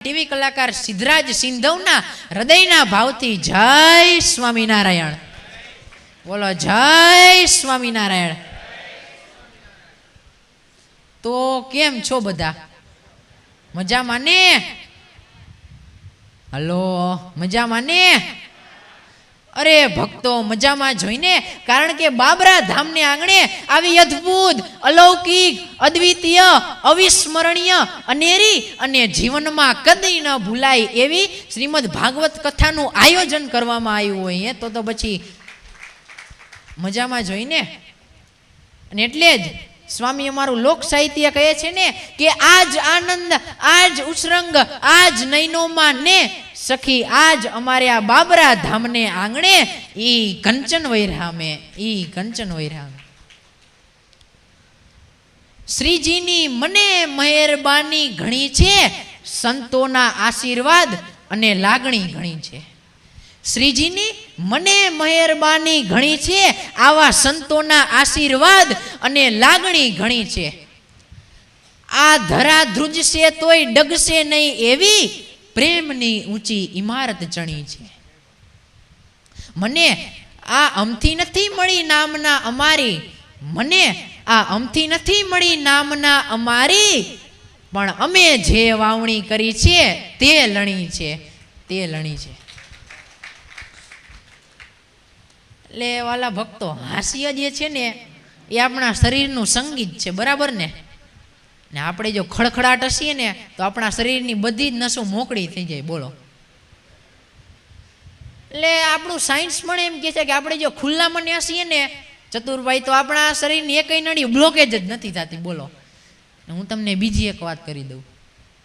TV કલાકાર સિદ્ધરાજ સિંધવના હૃદયના ભાવથી જય સ્વામિનારાયણ બોલો. જય સ્વામિનારાયણ. તો કેમ છો બધા? મજામાં ને? હલો, મજામાં ને? અરે ભક્તો મજામાં જોઈને, કારણ કે બાબરા ધામને આંગણે આવી અદ્ભુત, અલૌકિક, અદ્વિતીય, અવિસ્મરણીય, અનેરી અને જીવનમાં કદી ન ભૂલાય એવી શ્રીમદ ભાગવત કથાનું આયોજન કરવામાં આવ્યું હોય તો પછી મજામાં જોઈને. અને એટલે જ સ્વામી અમારું લોક સાહિત્ય કહે છે ને કે આજ આનંદ, આજ ઉત્સંગ, આજ નૈનોમાં ને સખી આજ અમારે આ બાબરા ધામને આંગણે ઈ કંચન વૈરામે, ઈ કંચન વૈરામે. શ્રીજીની મને મહેરબાની ઘણી છે, સંતોના આશીર્વાદ અને લાગણી ઘણી છે. શ્રીજીની મને મહેરબાની ઘણી છે, આવા સંતોના આશીર્વાદ અને લાગણી ઘણી છે. આ ધરા ધ્રુજશે તોય ડગશે નહીં એવી પ્રેમની ઊંચી ઇમારત ચણી છે. મને આ અમથી નથી મળી નામના અમારી, મને આ અમથી નથી મળી નામના અમારી, પણ અમે જે વાવણી કરી છે તે લણી છે, તે લણી છે. એટલે વાલા ભક્તો, હાસ્ય જે છે ને એ આપણા શરીરનું સંગીત છે, બરાબર ને? ને આપણે જો ખડખડાટ હસીએ ને તો આપણા શરીરની બધી જ નસો મોકળી થઈ જાય. બોલો. એટલે આપણું સાયન્સ પણ એમ કહે છે કે આપણે જો ખુલ્લા મને હસીએ ને ચતુરભાઈ, તો આપણા શરીરની એકઈ નળી બ્લોકેજ જ નથી થતી. બોલો. હું તમને બીજી એક વાત કરી દઉં.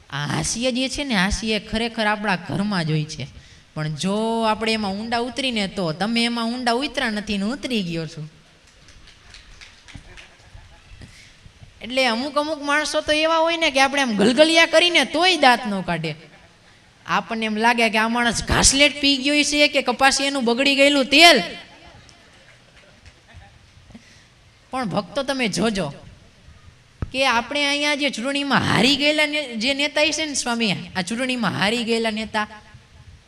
આ હાસ્ય જે છે ને, હાસ્ય ખરેખર આપણા ઘરમાં જ હોય છે, પણ જો આપણે એમાં ઊંડા ઉતરીને, તો તમે એમાં ઊંડા ઉતરા નથી ને ઉતરી ગયો છું. એટલે અમુક માણસો તો એવા હોય ને કે આપણે એમ ગલગલિયા કરીને તોય દાંત ન કાઢે. આપણને એમ લાગે કે આ માણસ ઘાસલેટ પી ગયો છે કે કપાસિયાનું બગડી ગયેલું તેલ. પણ ભક્તો તમે જોજો કે આપણે અહીંયા જે ચૂંટણીમાં હારી ગયેલા જે નેતા છે ને સ્વામી, આ ચૂંટણીમાં હારી ગયેલા નેતા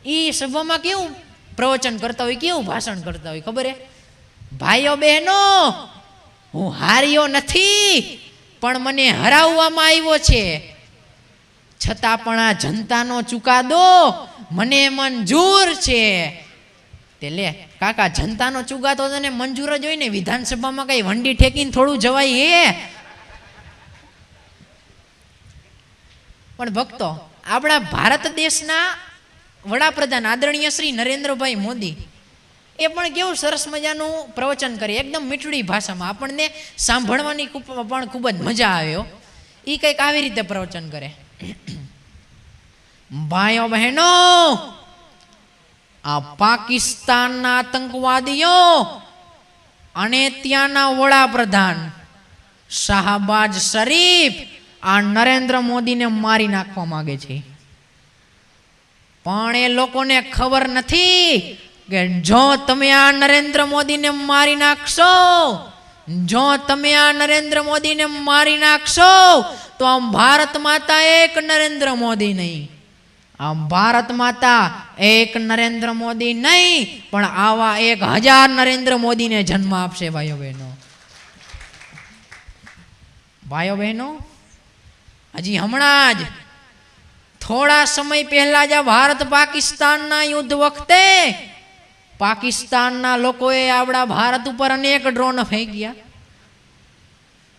એ સભામાં કેવું પ્રવચન કરતા હોય, કેવું ભાષણ કરતા હોય ખબર હે? ભાઈઓ બહેનો, હું હાર્યો નથી, પણ મને હરાવવામાં આવ્યો છે, છતાં પણ આ જનતાનો ચુકાદો મને મંજૂર છે. તે લે કાકા, જનતાનો ચુકાદો તને મંજૂર જ હોય ને, વિધાનસભામાં કઈ વંડી ઠેકીને થોડું જવાય હે? પણ ભક્તો, આપણા ભારત દેશના વડાપ્રધાન આદરણીય શ્રી નરેન્દ્રભાઈ મોદી એ પણ કેવું સરસ મજાનું પ્રવચન કરે, એકદમ મીઠડી ભાષામાં, આપણને સાંભળવાની પણ ખૂબ જ મજા આવ્યો. એ કંઈક આવી રીતે પ્રવચન કરે. ભાઈઓ બહેનો, આ પાકિસ્તાનના આતંકવાદીઓ અને ત્યાંના વડાપ્રધાન શાહબાજ શરીફ આ નરેન્દ્ર મોદીને મારી નાખવા માંગે છે. પણ એ લોકોને ખબર નથી કે જો તમે આ નરેન્દ્ર મોદીને મારી નાખશો, જો તમે આ નરેન્દ્ર મોદીને મારી નાખશો, તો આમ ભારત માતા એક નરેન્દ્ર મોદી નહીં, આમ ભારત માતા એક નરેન્દ્ર મોદી નહીં, પણ આવા 1000 નરેન્દ્ર મોદીને જન્મ આપશે. ભાઈઓ બહેનો, ભાઈઓ બહેનો, હજી હમણાં જ થોડા સમય પહેલા જ ભારત પાકિસ્તાનના યુદ્ધ વખતે પાકિસ્તાનના લોકોએ આપણા ભારત ઉપર અનેક ડ્રોન ફેંક્યા.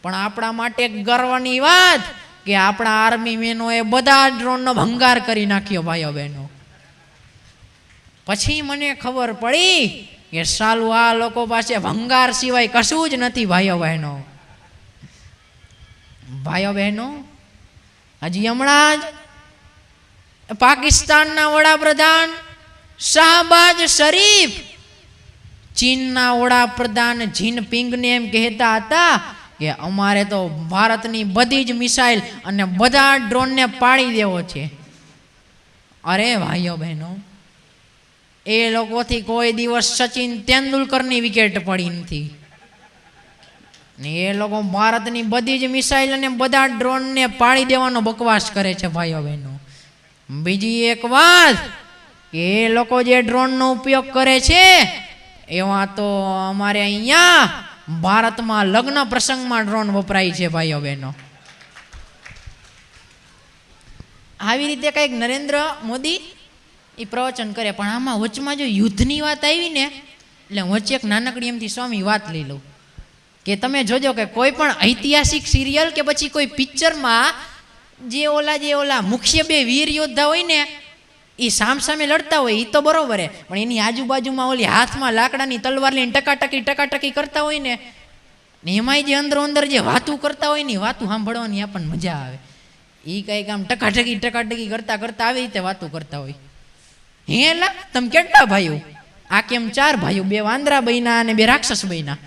પણ આપણા માટે ગર્વની વાત કે આપણા આર્મી મેનોએ બધા ડ્રોનનો ભંગાર કરી નાખ્યો. ભાઈઓ બહેનો, પછી મને ખબર પડી કે સાલું આ લોકો પાસે ભંગાર સિવાય કશું જ નથી. ભાઈઓ બહેનો, ભાઈઓ બહેનો, હજી હમણાં જ પાકિસ્તાનના વડાપ્રધાન શાહબાજ શરીફ ચીનના વડાપ્રધાન જિનપિંગને એમ કહેતા હતા કે અમારે તો ભારતની બધી જ મિસાઇલ અને બધા ડ્રોનને પાડી દેવો છે. અરે ભાઈઓ બહેનો, એ લોકોથી કોઈ દિવસ સચિન તેંડુલકરની વિકેટ પડી નથી, ને એ લોકો ભારતની બધી જ મિસાઇલ અને બધા ડ્રોનને પાડી દેવાનો બકવાસ કરે છે. ભાઈઓ બહેનો, બીજી એક વાત કે એ લોકો જે ડ્રોનનો ઉપયોગ કરે છે એવા તો અમારે અહીંયા ભારતમાં લગ્ન પ્રસંગમાં ડ્રોન વપરાય છે ભાઈઓ બહેનો. આવી રીતે કંઈક નરેન્દ્ર મોદી એ પ્રવચન કરે, પણ આમાં વચમાં જો યુદ્ધની વાત આવી ને એટલે વચ્ચે એક નાનકડી એમથી સ્વામી વાત લઈ લઉં કે તમે જોજો કે કોઈ પણ ઐતિહાસિક સિરિયલ કે પછી કોઈ પિક્ચરમાં જે ઓલા મુખ્ય બે વીર યોદ્ધા હોય ને એ સામસામે લડતા હોય એ તો બરોબર, પણ એની આજુબાજુમાં ઓલી હાથમાં લાકડાની તલવાર લઈને ટકાટકી કરતા હોય ને એમાંય જે અંદર જે વાતું કરતા હોય ને વાતું સાંભળવાની આપણને મજા આવે. એ કંઈક આમ ટકાટકી કરતા આવી રીતે વાતું કરતા હોય. હેલા તમે કેટલા ભાઈઓ? આ કેમ 4 ભાઈઓ, 2 વાંદરા બન્યા અને 2 રાક્ષસ બન્યા.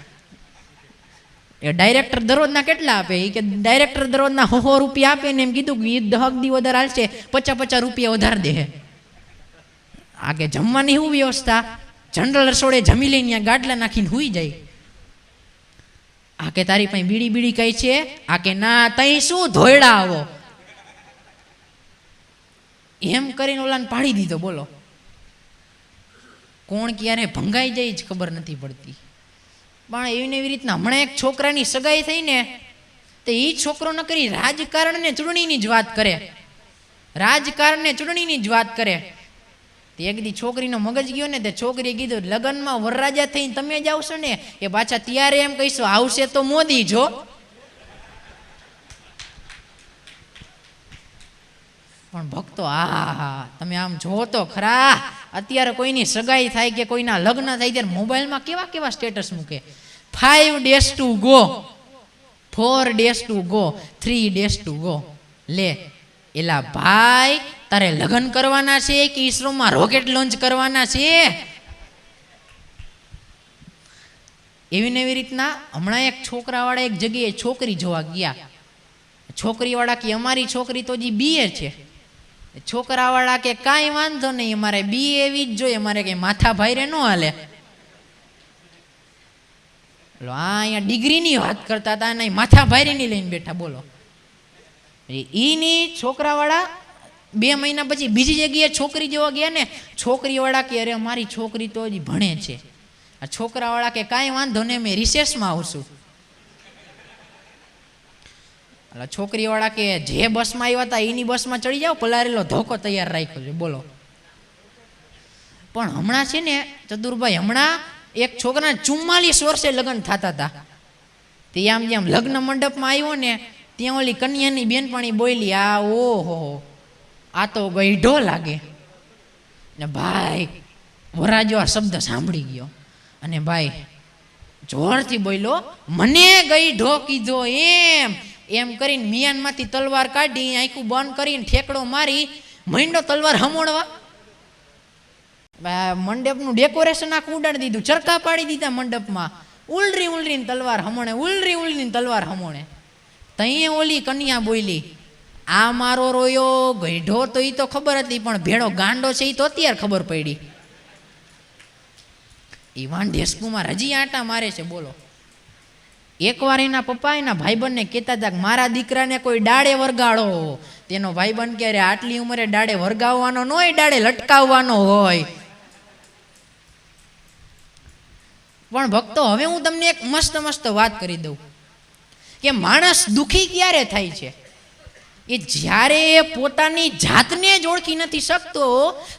એ ડાયરેક્ટર દરરોજના કેટલા આપે? એ કે ડાયરેક્ટર દરરોજના 100 રૂપિયા આપે ને એમ કીધું કે યુદ્ધ હક દી વધારે હાલશે, 50 રૂપિયા વધારે દે. આ કે જમવાની શું વ્યવસ્થા? જનરલ રસોડે જમી લઈને ત્યાં ગાડલા નાખીને હુઈ જાય. આ કે તારી પાસે બીડી કઈ છે? આ કે ના, તઈ શું ધોયડા આવો. એમ કરીને ઓલાને પાડી દીધો. બોલો કોણ ક્યારે ભંગાઈ જાય જ ખબર નથી પડતી. પણ એવી રીતના હમણાં એક છોકરાની સગાઈ થઈ ને તો એ છોકરો ન કરી રાજકારણ ને ચૂંટણીની જ વાત કરે, તે એક દી છોકરીનો મગજ ગયો ને તે છોકરીએ કીધું લગ્નમાં વરરાજા થઈને તમે જ આવશો ને એ પાછા ત્યારે એમ કહીશું આવશે તો મોદી જો. પણ ભક્તો હા તમે આમ જો તો ખરા, અત્યારે કોઈની સગાઈ થાય કે કોઈના લગ્ન થાય ત્યારે મોબાઈલમાં કેવા સ્ટેટસ મૂકે. 5 days to go, 4 days to go, 3 days to go. લે એલા ભાઈ, તારે લગ્ન કરવાના છે કે ઈસરોમાં રોકેટ લોન્ચ કરવાના છે? એવી રીતના હમણાં એક છોકરાવાળા એક જગ્યાએ છોકરી જોવા ગયા. છોકરીવાળા કે અમારી છોકરી તો જી BA છે. છોકરાવાળા કે કાંઈ વાંધો નહીં, અમારે BA એવી જ જોઈએ, અમારે કઈ માથા ભાઈરે ન હાલે. અહીંયા ડિગ્રીની વાત કરતા હતા અને માથા ભાઈની લઈને બેઠા. બોલો ઈની છોકરાવાળા 2 મહિના પછી બીજી જગ્યાએ છોકરી જોવા ગયા ને છોકરીવાળા કે અરે અમારી છોકરી તો હજી ભણે છે. આ છોકરાવાળા કે કાંઈ વાંધો નહીં, અમે રિસેસમાં આવશું. એટલે છોકરીવાળા કે જે બસમાં આવ્યા હતા એની બસમાં ચડી જાઓ, પલારેલો ધોકો તૈયાર રાખ્યો છે. બોલો પણ હમણાં છે ને ચતુરભાઈ, હમણાં એક છોકરાના 44 વર્ષે લગ્ન થતા હતા. તે આમ જેમ લગ્ન મંડપમાં આવ્યો ને ત્યાં ઓલી કન્યાની બેનપણી બોલી, આ ઓહો આ તો ગઈઢો લાગે. ને ભાઈ વરાજો આ શબ્દ સાંભળી ગયો અને ભાઈ જોરથી બોલ્યો, મને ગઈઢો કીધો એમ કરીને મિયાનમાંથી તલવાર કાઢી આંખું બંધ કરીને ઠેકડો મારી માંડ્યો તલવાર હમોડવા. મંડપનું ડેકોરેશન આખું ઉડાડી દીધું, ચરખા પાડી દીધા મંડપમાં. ઉલરીને તલવાર હમોણે, ઉલરીને તલવાર હમોણે. તઈએ ઓલી કન્યા બોલી, આ મારો રોયો ગઈઢો તો એ તો ખબર હતી, પણ ભેડો ગાંડો છે એ તો અત્યારે ખબર પડી. એ વાંઢેસકુમાર હજી આટા મારે છે. બોલો એકવાર એના પપ્પા એના ભાઈબંધને કહેતા હતા કે મારા દીકરાને કોઈ ડાળે વરગાડો. તેનો ભાઈબંધ કે આટલી ઉંમરે ડાળે વરગાવવાનો ન હોય, ડાળે લટકાવવાનો હોય. પણ ભક્તો હવે હું તમને એક મસ્ત વાત કરી દઉં કે માણસ દુઃખી ક્યારે થાય છે? એ જ્યારે પોતાની જાતને જ ઓળખી નથી શકતો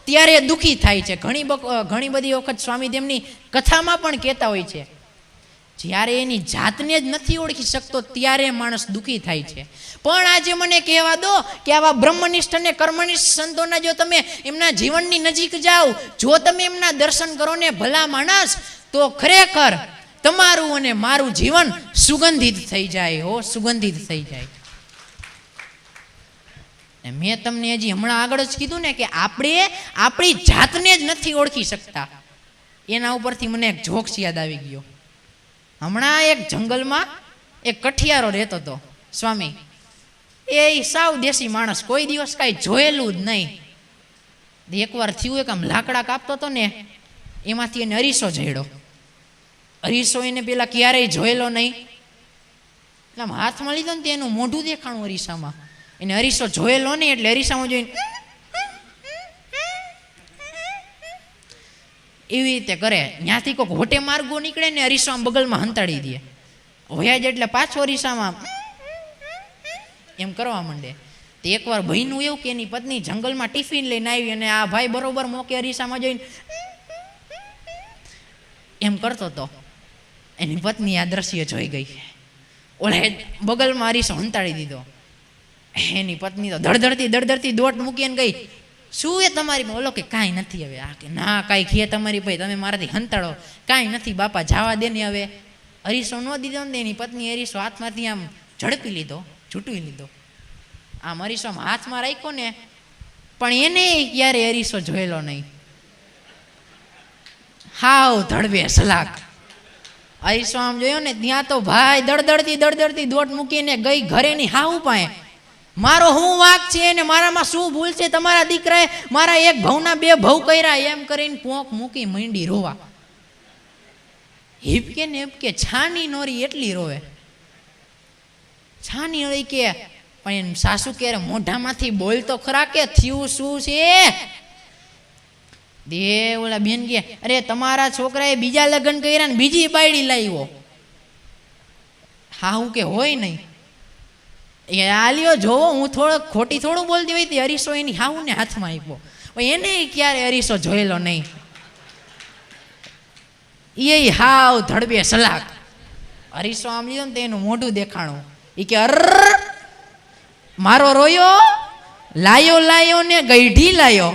ત્યારે દુઃખી થાય છે. ઘણી બધી વખત સ્વામી તેમની કથામાં પણ કહેતા હોય છે, જ્યારે એની જાતને જ નથી ઓળખી શકતો ત્યારે માણસ દુઃખી થાય છે. પણ આજે મને કહેવા દો કે આવા બ્રહ્મનિષ્ઠ અને કર્મનિષ્ઠ સંતોના જો તમે એમના જીવનની નજીક જાઓ, જો તમે એમના દર્શન કરો ને ભલા માણસ, તો ખરેખર તમારું અને મારું જીવન સુગંધિત થઈ જાય. સુગંધિત થઈ જાય. મેં તમને હજી હમણાં આગળ જ કીધું ને કે આપણે આપણી જાતને જ નથી ઓળખી શકતા. એના ઉપરથી મને એક જોક્સ યાદ આવી ગયો. હમણાં એક જંગલમાં એક કઠિયારો રહેતો હતો સ્વામી. એ સાવ દેશી માણસ, કોઈ દિવસ કાંઈ જોયેલું જ નહીં. એકવાર થયું એક આમ લાકડા કાપતો હતો ને એમાંથી એને અરીસો જડ્યો. અરીસો એને પેલા ક્યારેય જોયેલો નહીં. એટલે આમ હાથમાં લીધો ને એનું મોઢું દેખાણું અરીસામાં. એને અરીસો જોયેલો નહીં એટલે અરીસામાં જોઈને એવી રીતે કરે. ત્યાંથી કોઈક હોટે માર્ગો નીકળે ને અરીસો આમ બગલમાં હંતાડી દે. હોયા જ એટલે પાછો અરીસામાં એમ કરવા માંડે. તો એકવાર ભાઈનું એવું કે એની પત્ની જંગલમાં ટિફિન લઈને આવી અને આ ભાઈ બરોબર મોકે અરીસામાં જઈને એમ કરતો હતો. એની પત્ની આ દ્રશ્ય જોઈ ગઈ. ઓલા બગલમાં અરીસો હંતાડી દીધો. એની પત્ની તો દળદળતી દોટ મૂકીને ગઈ, શું એ તમારી? બોલો કે કાંઈ નથી. હવે આ કે ના કાંઈ ખીએ તમારી ભાઈ, તમે મારાથી હંતાડો. કાંઈ નથી બાપા, જવા દે ને. હવે અરીસો ન દીધો ને એની પત્ની અરીસો હાથમાંથી આમ ઝડપી લીધો, ઝૂંટવી લીધો. આમ અરીસો હાથમાં રાખ્યો ને, પણ એને ક્યારે અરીસો જોયેલો નહીં. હાવ ધડબે સલાક અરીસો આમ જોયો ને ત્યાં તો ભાઈ દળદળતી દોટ મૂકીને ગઈ ઘરેની હાવ પાએ. મારો શું વાંક છે ને મારામાં શું ભૂલ છે? તમારા દીકરાએ મારા એક ભવના બે ભવ કર્યા એમ કરીને પોંક મૂકી માંડી રોવા. હિપકે ને હિપકે છાની નોરી એટલી રોવે. છાની નોરી કે પણ એમ સાસુ કે મોઢામાંથી બોલ તો ખરા કે થયું શું છે? દે ઓલા બેન કે અરે તમારા છોકરાએ બીજા લગ્ન કર્યા ને બીજી બાયડી લાવ્યો. હા હું કે હોય નહીં એ આલ્યો જોવો, હું થોડું બોલતી હોય તે અરીસો એની હાવ ને હાથમાં આપ્યો. એને ક્યારે અરીસો જોયેલો નહીં. એ હાવ ધડબે સલાક અરીસો આમ લીધો ને એનું મોઢું દેખાણું. એ કે અર મારો રોયો લાયો ને ગઈઢી લાયો.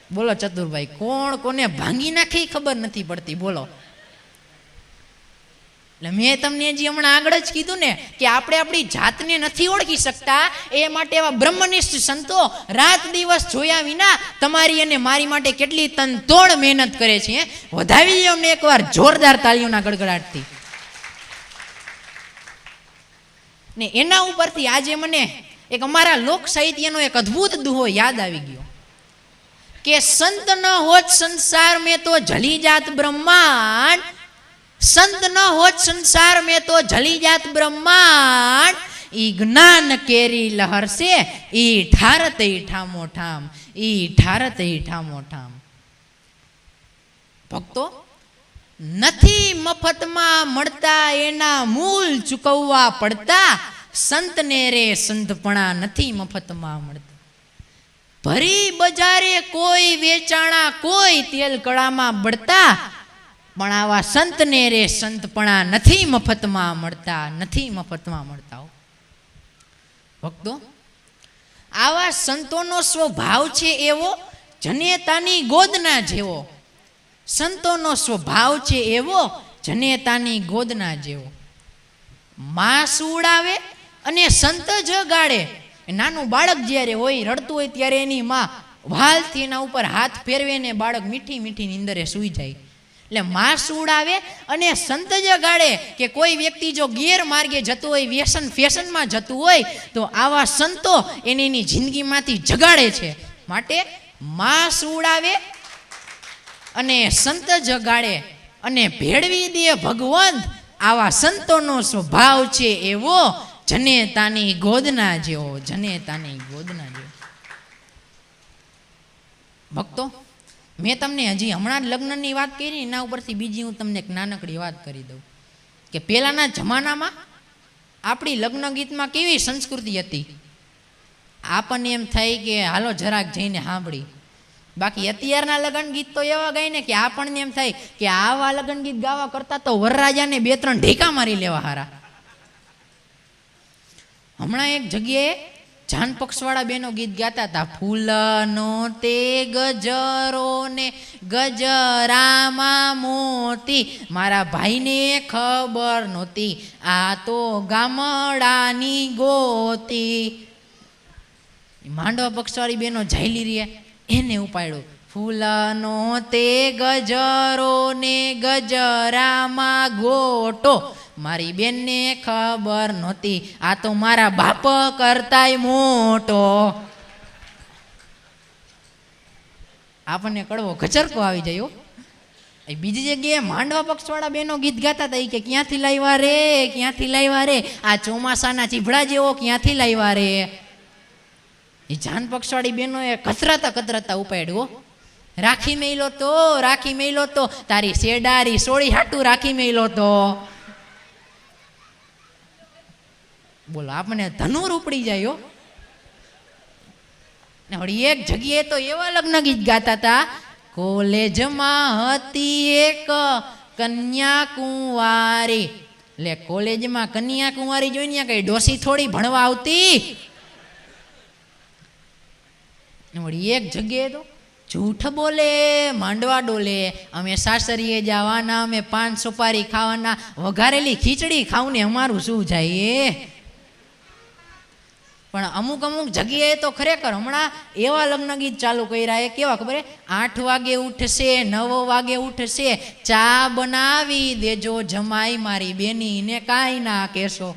બોલો ચતુરભાઈ, કોણ કોને ભાંગી નાખી ખબર નથી પડતી. બોલો. એટલે મેં તમને હજી હમણાં આગળ જ કીધું ને કે આપણે આપણી જાતને નથી ઓળખી શકતા. એ માટે એવા બ્રહ્મનિષ્ઠ સંતો રાત દિવસ જોયા વિના તમારી અને મારી માટે કેટલી તનતોડ મહેનત કરે છે. વધાવી અમને એકવાર જોરદાર તાળીઓના ગડગડાટથી. ને એના ઉપરથી આજે મને એક અમારા લોક સાહિત્યનો એક અદ્ભુત દુહો યાદ આવી ગયો કે સંત ન હોત સંસાર મેં તો જલી જાત બ્રહ્માંડ. સંત ન હોત સંસાર મેં તો જલી જાત બ્રહ્માંડ. ઈ જ્ઞાન કેરી લહર સે ઈ ઠારત ઠામો ઠામ, ઈ ઠારત ઠામો ઠામ. ભક્તો, નથી મફતમાં મળતા એના મૂલ ચૂકવવા પડતા. સંતને રે સંતપણા નથી મફતમાં મળતા. ભરી બજારે કોઈ વેચાણા, કોઈ તેલ કળામાં બળતા. પણ આવા સંતને રે સંતપણા નથી મફતમાં મળતા, નથી મફતમાં મળતા. ભક્તો, આવા સંતોનો સ્વભાવ છે એવો જનેતાની ગોદના જેવો. સંતોનો સ્વભાવ છે એવો જનેતાની ગોદના જેવો. માં સુવડાવે અને સંત જગાડે. નાનું બાળક જ્યારે હોય રડતું હોય ત્યારે એની માં વાલથી એના ઉપર હાથ ફેરવે ને બાળક મીઠી મીઠી નીંદરે સૂઈ જાય. એટલે માં સુવડાવે અને સંત જગાડે કે કોઈ વ્યક્તિ જો ગેરમાર્ગે જતું હોય, વ્યસન ફેશનમાં જતું હોય, તો આવા સંતો એની જિંદગીમાંથી જગાડે છે. માટે માં સુવડાવે અને સંત જગાડે અને ભેળવી દે ભગવંત. આવા સંતોનો સ્વભાવ છે એવો જનેતાની ગોદના જેવો, જનેતાની ગોદના જેવો. ભક્તો, મેં તમને હજી હમણાં જ લગ્નની વાત કરી, એના ઉપરથી બીજી હું તમને એક નાનકડી વાત કરી દઉં કે પહેલાંના જમાનામાં આપણી લગ્ન ગીતમાં કેવી સંસ્કૃતિ હતી. આપણને એમ થાય કે હાલો જરાક જઈને સાંભળી. બાકી અત્યારના લગ્ન ગીત તો એવા ગાય ને કે આપણને એમ થાય કે આવા લગ્ન ગીત ગાવા કરતા તો વરરાજાને 2-3 ઢેકા મારી લેવા હારા. હમણાં એક જગ્યાએ જાન પક્ષવાળા બેનો ગીત ગાતા હતા. ફૂલનો તે ગજરો ને ગજરામાં મોતી, મારા ભાઈને ખબર નહોતી, આ તો ગામડાની ગોતી. માંડવા પક્ષવાળી બેનો ઝાયલી રે એને ઉપાડ્યું. ફૂલનો તે ગજરો ને ગજરામાં ગોટો, મારી બેનને ખબર નહોતી, આ તો મારા બાપ કરતાય મોટો. આપણને કડવો ગચરકો આવી જાય. બીજી જગ્યાએ માંડવા પક્ષવાળા બેનો ગીત ગાતા હતા કે ક્યાંથી લાવ્યા રે, ક્યાંથી લાવ્યા રે, આ ચોમાસાના ચીભડા જેવો ક્યાંથી લાવ્યા રે. એ જાન પક્ષવાળી બહેનોએ કતરાતા ઉપાડ્યો, રાખી મેલો તો તારી શેડારી સોળી હાટું રાખી મેલો તો. બોલો, આપણે ધનુર ઉપડી જાય. વળી એક જગ્યાએ તો એવા લગ્ન ગીત ગાતા હતા, કોલેજમાં હતી એક કન્યાકુંવારી. એટલે કોલેજમાં કન્યાકુંવારી જોઈને કઈ ડોસી થોડી ભણવા આવતી. વળી એક જગ્યાએ તો જૂઠ બોલે માંડવા ડોલે, અમે સાસરીએ જવાના, અમે પાન સુપારી ખાવાના, વઘારેલી ખીચડી ખાવું ને અમારું શું જાય. પણ અમુક જગ્યાએ તો ખરેખર હમણાં એવા લગ્ન ગીત ચાલુ કર્યા એ કેવા ખબર? 8 વાગે ઉઠશે, 9 વાગે ઉઠશે, ચા બનાવી દેજો જમાઈ મારી બેની ને કાંઈ ના કહેશો.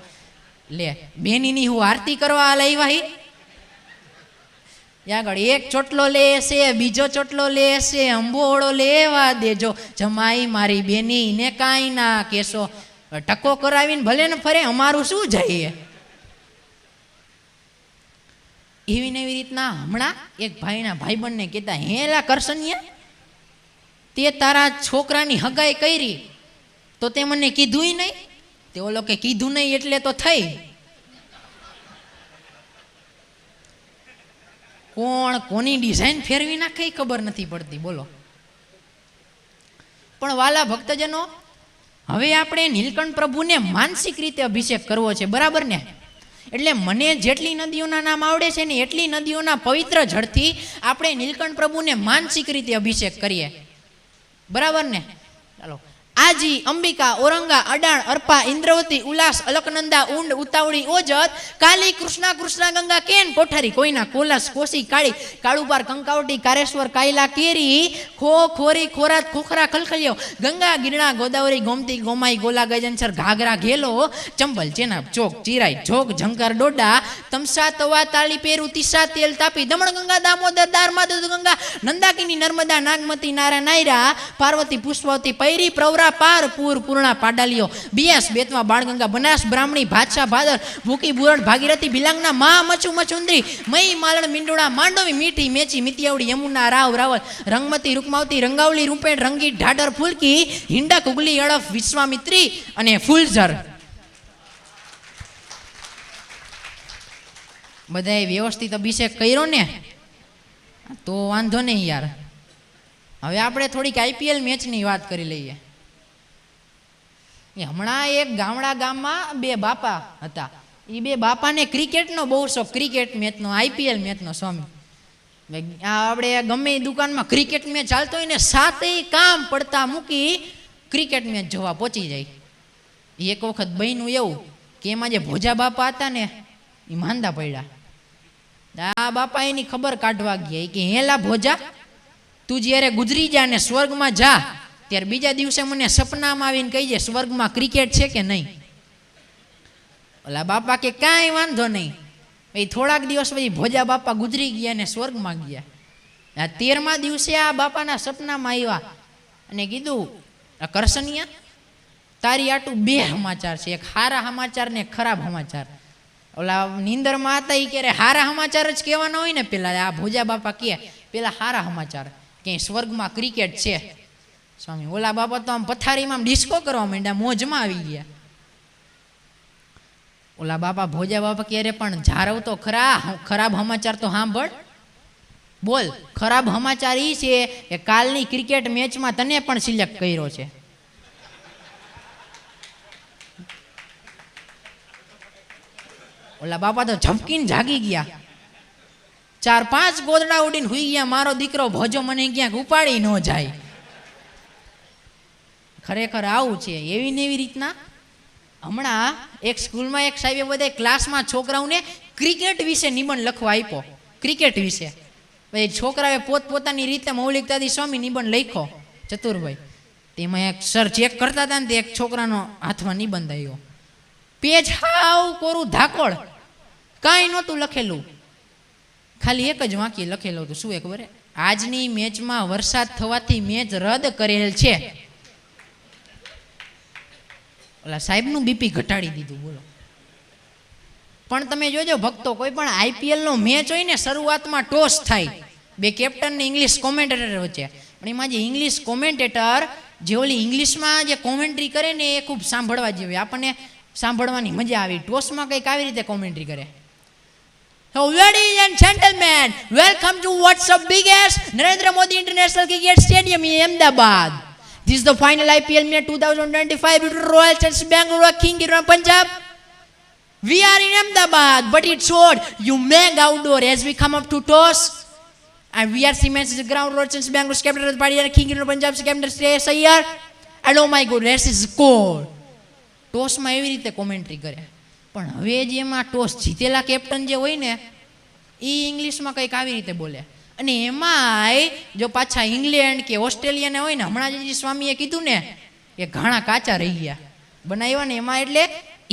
લે, બેનીની હું આરતી કરવા લાવ્યા. આગળ એક ચોટલો લેશે, બીજો ચોટલો લેશે, અંબોળો લેવા દેજો જમાઈ મારી બેની ને કાંઈ ના કહેશો. ટકો કરાવીને ભલે ને ફરે, અમારું શું જાય. એવી ને એવી રીતના હમણાં એક ભાઈના ભાઈબંધને કહેતા, હેલા કરશનિયા, તે તારા છોકરાની હગાઈ કરી તો તે મને કીધુંય નહીં. તે ઓલો કે કીધું નહીં એટલે તો થઈ. કોણ કોની ડિઝાઇન ફેરવી નાખે ખબર નથી પડતી. બોલો. પણ વાલા ભક્તજનો, હવે આપણે નીલકંઠ પ્રભુને માનસિક રીતે અભિષેક કરવો છે, બરાબર ને? એટલે મને જેટલી નદીઓના નામ આવડે છે ને એટલી નદીઓના પવિત્ર જળથી આપણે નીલકંઠ પ્રભુને માનસિક રીતે અભિષેક કરીએ, બરાબર ને? ચાલો. આજી, અંબિકા, ઔરંગા, અડાણ, અર્પા, ઇન્દ્રવતી, ઉલ્લાસ, અલકનંદા, ઊંડ, ઉતાવળી, ઓજત, કાલી, કૃષ્ણા, ગંગા, કેન, કોઠારી, કોઈના, કોલાસ, કોસી, કાળી, કાળુબાર, કંકાવટી, કારેશ્વર, કાયલા, કેરી, ખો, ખોરી, ખોરાત, ખોખરા, ખલખલિયો, ગંગા, ગિરણા, ગોદાવરી, ગોમતી, ગોમાઈ, ગોલા, ગજનસર, ઘાઘરા, ઘેલો, ચંબલ, ચેનાબ, ચોક, ચિરાઈ, ઝોક, ઝંકાર, ડોડા, તમસા, તવા, તાળી, પેરું, તીસા, તેલ, તાપી, દમણ ગંગા, દામોદર, દારમાં, દૂધ ગંગા, નંદાકિની, નર્મદા, નાગમતી, નારા, નાયરા, પાર્વતી, પુષ્પવતી, પૈરી, પ્રવરા, પાર, પૂર, પૂર્ણા, પાડાલીઓ, બીએસ, બેતવા, બાળગંગા, બનાસ, બ્રાહ્મણી, ભાતશા, ભાદર, ભૂકી, બુરણ, ભાગીરથી, બિલાંગના, મા, મચુ, મચુંદરી, મઈ, માલણ, મીંડોળા, માંડવી, મીઠી, મેચી, મિતિયાવડી, યમુના, રાવ, રાવલ, રંગમતી, રૂકમાવતી, રંગાવલી, રૂપેણ, રંગીત, ઢાઢર, ફૂલકી, હિંડક, ઉગલી, અળફ, વિશ્વામિત્રી અને ફૂલઝર. બધાએ વ્યવસ્થિત અભિષેક કર્યો ને? તો વાંધો નહીં યાર. હવે આપણે થોડીક આઈપીએલ મેચની વાત કરી લઈએ. હમણાં એક ગામમાં 2 બાપા હતા. એ 2 બાપાને ક્રિકેટનો બહુ શોખ, ક્રિકેટ મેચનો, આઈપીએલ મેચનો. સ્વામી, આપણે ગમે એ દુકાનમાં ક્રિકેટ મેચ ચાલતો હોય ને, 7 કામ પડતા મૂકી ક્રિકેટ મેચ જોવા પહોંચી જાય. એક વખત બન્યું એવું કે એમાં જે ભોજા બાપા હતા ને એ માંદા પડ્યા. આ બાપા એની ખબર કાઢવા ગયા કે હેલા ભોજા, તું જ્યારે ગુજરી જા ને સ્વર્ગમાં જા ત્યારે બીજા દિવસે મને સપનામાં આવીને કહીજે સ્વર્ગમાં ક્રિકેટ છે કે નહીં. ઓલા બાપા કે કાંઈ વાંધો નહીં. એ થોડાક દિવસ પછી ભોજા બાપા ગુજરી ગયા ને સ્વર્ગમાં ગયા. આ 13મા દિવસે આ બાપાના સપનામાં આવ્યા અને કીધું, કરશનિયા, તારી આટું 2 સમાચાર છે, એક સારા સમાચાર ને એક ખરાબ સમાચાર. ઓલા નીંદરમાં હતા એ ક્યારે સારા સમાચાર જ કહેવાના હોય ને પેલા. આ ભોજા બાપા કહે પેલા સારા સમાચાર કે સ્વર્ગમાં ક્રિકેટ છે. સ્વામી, ઓલા બાપા તો આમ પથારીમાં ડિસ્કો કરવા માંડ્યા, મોજમાં આવી ગયા. ઓલા બાપા ભોજા બાપા ક્યારે પણ જારવ તો ખરા, ખરાબ સમાચાર તો સાંભળ. બોલ, ખરાબ સમાચાર એ છે કે કાલની ક્રિકેટ મેચમાં તને પણ સિલેક્ટ કર્યો છે. ઓલા બાપા તો ઝપકીને જાગી ગયા. 4-5 ગોદડા ઉડીને હુઈ ગયા. મારો દીકરો ભોજો મને ક્યાંક ઉપાડી ન જાય. ખરેખર આવું છે. એવી ને એવી રીતના હમણાં એક સ્કૂલમાં એક સાહેબે બધા ક્લાસમાં છોકરાઓને ક્રિકેટ વિશે નિબંધ લખવા આપ્યો. ક્રિકેટ વિશે પછી છોકરાએ પોતપોતાની રીતે મૌલિકતાથી સ્વામી નિબંધ લખ્યો. ચતુરભાઈ, તેમાં એક સર ચેક કરતા હતા ને તે એક છોકરાનો હાથમાં નિબંધ આવ્યો. પેજ હાવ કોરું ધાકોડ, કાંઈ નહોતું લખેલું, ખાલી એક જ વાક્ય લખેલું હતું. શું? ખબર? આજની મેચમાં વરસાદ થવાથી મેચ રદ કરેલ છે. ઓલા સાહેબનું બીપી ઘટાડી દીધું. બોલો. પણ તમે જોજો ભક્તો, કોઈ પણ આઈપીએલનો મેચ હોય ને શરૂઆતમાં ટોસ થાય બે કેપ્ટન ને ઇંગ્લિશ કોમેન્ટેટર વચ્ચે, પણ એમાં જે ઇંગ્લિશ કોમેન્ટેટર જે ઓલી ઇંગ્લિશમાં જે કોમેન્ટ્રી કરે ને એ ખૂબ સાંભળવા જેવી, આપણને સાંભળવાની મજા આવી. ટોસમાં કંઈક આવી રીતે કોમેન્ટ્રી કરે. So ladies and gentlemen, welcome to what's the biggest Narendra Modi International Cricket Stadium in Ahmedabad. This is the final IPL match 2025 between Royal Challengers Bangalore King Eleven Punjab. We are in Ahmedabad, but it's short. You make outdoor as we come up to toss. And we are cements the ground. Royal Challengers Bangalore captain of the party, King Eleven Punjab captain Shreyas Iyer. And oh my goodness, this is score. ટોસમાં એવી રીતે commentary કરે. પણ હવે જે એમાં toss જીતેલા captain જે હોય ને એ ઇંગ્લિશમાં કંઈક આવી રીતે બોલે. અને એમાંય જો પાછા ઇંગ્લેન્ડ કે ઓસ્ટ્રેલિયાને હોય ને, હમણાં જે સ્વામીએ કીધું ને કે ઘણા કાચા રહી ગયા બનાવ્યા ને, એમાં એટલે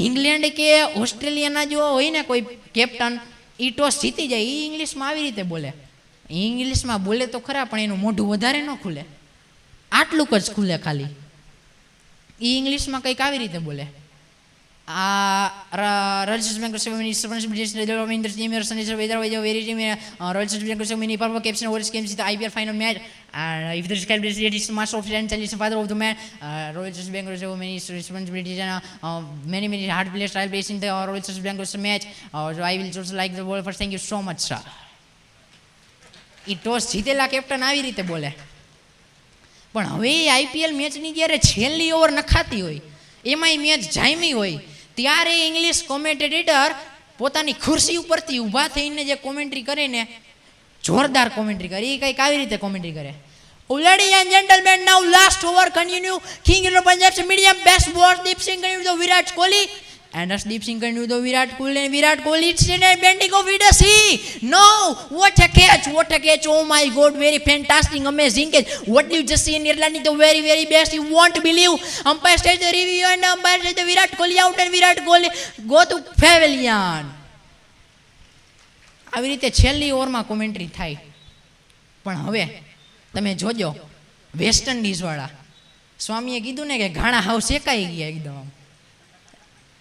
ઇંગ્લેન્ડ કે ઓસ્ટ્રેલિયાના જો હોય ને કોઈ કેપ્ટન, એ ટોસ જીતી જાય, એ ઇંગ્લિશમાં આવી રીતે બોલે. ઇંગ્લિશમાં બોલે તો ખરા, પણ એનું મોઢું વધારે ન ખુલે, આટલુંક જ ખુલે ખાલી. એ ઇંગ્લિશમાં કંઈક આવી રીતે બોલે. Royal Challengers Bangalore captain over games in the IPL final match. If the celebrity is master of and father of the man, Royal Challengers Bangalore many responsibilities and many hard players style based in the Royal Challengers Bangalore match. So I will also like the ball first. Thank you so much, sir. એ toss જીતેલા captain આવી રીતે બોલે. પણ હવે IPL મેચની જ્યારે છેલ્લી ઓવર નખાતી હોય, એમાંય મેચ જામી હોય, ત્યારે ઇંગ્લિશ કોમેન્ટેટર પોતાની ખુરશી ઉપરથી ઊભા થઈને જે કોમેન્ટ્રી કરે ને, જોરદાર કોમેન્ટ્રી કરે. એ કંઈક આવી રીતે કોમેન્ટ્રી કરે. Ladies and gentlemen, now last over continue. King Eleven Punjab's medium best bowler Deep Singh continue with Virat Kohli. And as Deep Singh continue with Virat Kohli, and Virat Kohli it's in a bending of it. See, no, what a catch, what a catch! Oh my God, very fantastic, amazing catch. What you just see in Ireland is the very best. You won't believe. Umpire says the review and umpire says the Virat Kohli out and Virat Kohli go to pavilion. આવી રીતે છેલ્લી ઓવરમાં commentary થાય. પણ હવે તમે જોજો, waste ઇન્ડિઝવાળા સ્વામીએ કીધું ને કે ઘાણા હાવ શેકાઈ ગયા એકદમ.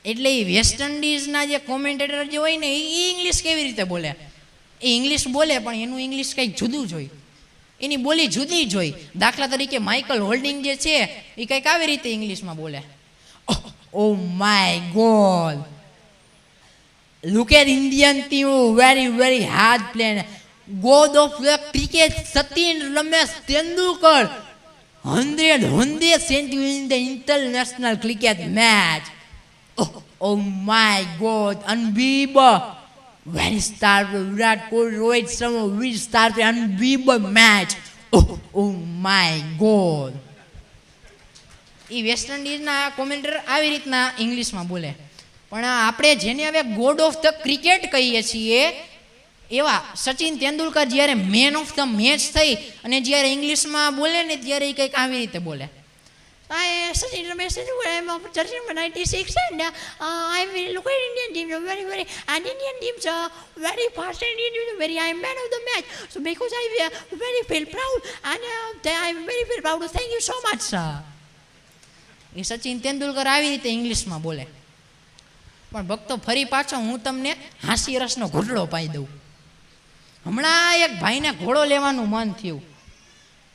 એટલે એ વેસ્ટ ઇન્ડિઝના જે કોમેન્ટેટર જે હોય ને, એ ઇંગ્લિશ કેવી રીતે બોલે? એ ઇંગ્લિશ બોલે, પણ એનું ઇંગ્લિશ કંઈક જુદું જ હોય, એની બોલી જુદી જ હોય. દાખલા તરીકે માઇકલ હોલ્ડિંગ જે છે એ કંઈક આવી રીતે ઇંગ્લિશમાં બોલે. Oh my God, look at Indian team, very hard plan. God of the cricket Sachin Ramesh Tendulkar 100 centuries in the international cricket match. Oh my God, unbelievable. Very star Virat Kohli, Rohit Sharma, we started unbelievable match. Oh my God. એ West ઇન્ડિઝના commentator આવી રીતના ઇંગ્લિશમાં બોલે. પણ આપણે જેને હવે ગોડ ઓફ ધ ક્રિકેટ કહીએ છીએ, એવા સચિન તેંડુલકર જ્યારે મેન ઓફ ધ મેચ થઈ અને જ્યારે ઇંગ્લિશમાં બોલે ને, ત્યારે એ કંઈક આવી રીતે બોલે. Sachin Ramesh said, I'm of 96 and I will look at Indian team, very and Indian teams are very fast and very I'm man of the match. So because I very feel proud and I'm very feel proud. Thank you so much, sir. એ સચિન તેંડુલકર આવી રીતે ઇંગ્લિશમાં બોલે. પણ ભક્તો, ફરી પાછો હું તમને હાસ્ય રસનો ઘૂંટડો પાઈ દઉં. હમણાં એક ભાઈને ઘોડો લેવાનું મન થયું.